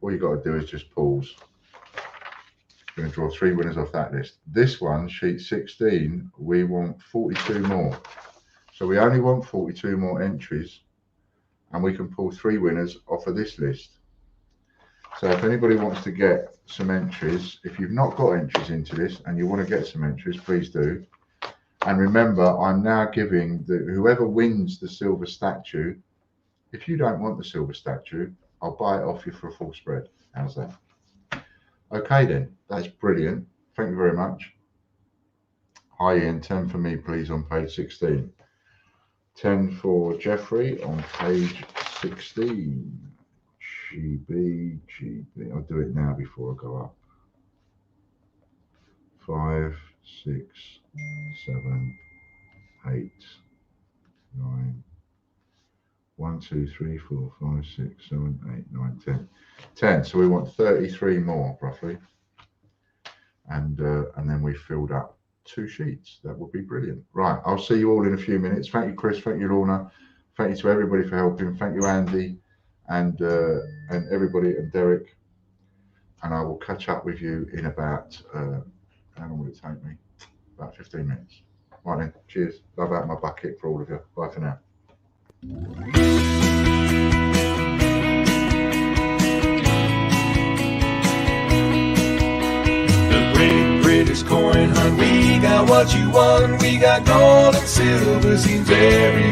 All you've got to do is just pause. We're going to draw 3 winners off that list. This one, sheet 16, we want 42 more. So we only want 42 more entries, and we can pull 3 winners off of this list. So if anybody wants to get some entries, if you've not got entries into this and you want to get some entries, please do. And remember, I'm now giving whoever wins the silver statue, if you don't want the silver statue, I'll buy it off you for a full spread. How's that? Okay then, that's brilliant. Thank you very much. Hi Ian, 10 for me please on page 16. 10 for Jeffrey on page 16. GB. I'll do it now before I go up. 5, 6, 7, 8, 9. 1, 2, 3, 4, 5, 6, 7, 8, 9, 10. 10. So we want 33 more roughly. And then we filled up 2 sheets. That would be brilliant. Right, I'll see you all in a few minutes. Thank you, Chris. Thank you, Lorna. Thank you to everybody for helping. Thank you, Andy, and everybody, and Derek. And I will catch up with you in about how long will it take me? About 15 minutes. Right then. Cheers. Love out my bucket for all of you. Bye for now. The great British coin hunt, we got what you want. We got gold and silver, seems every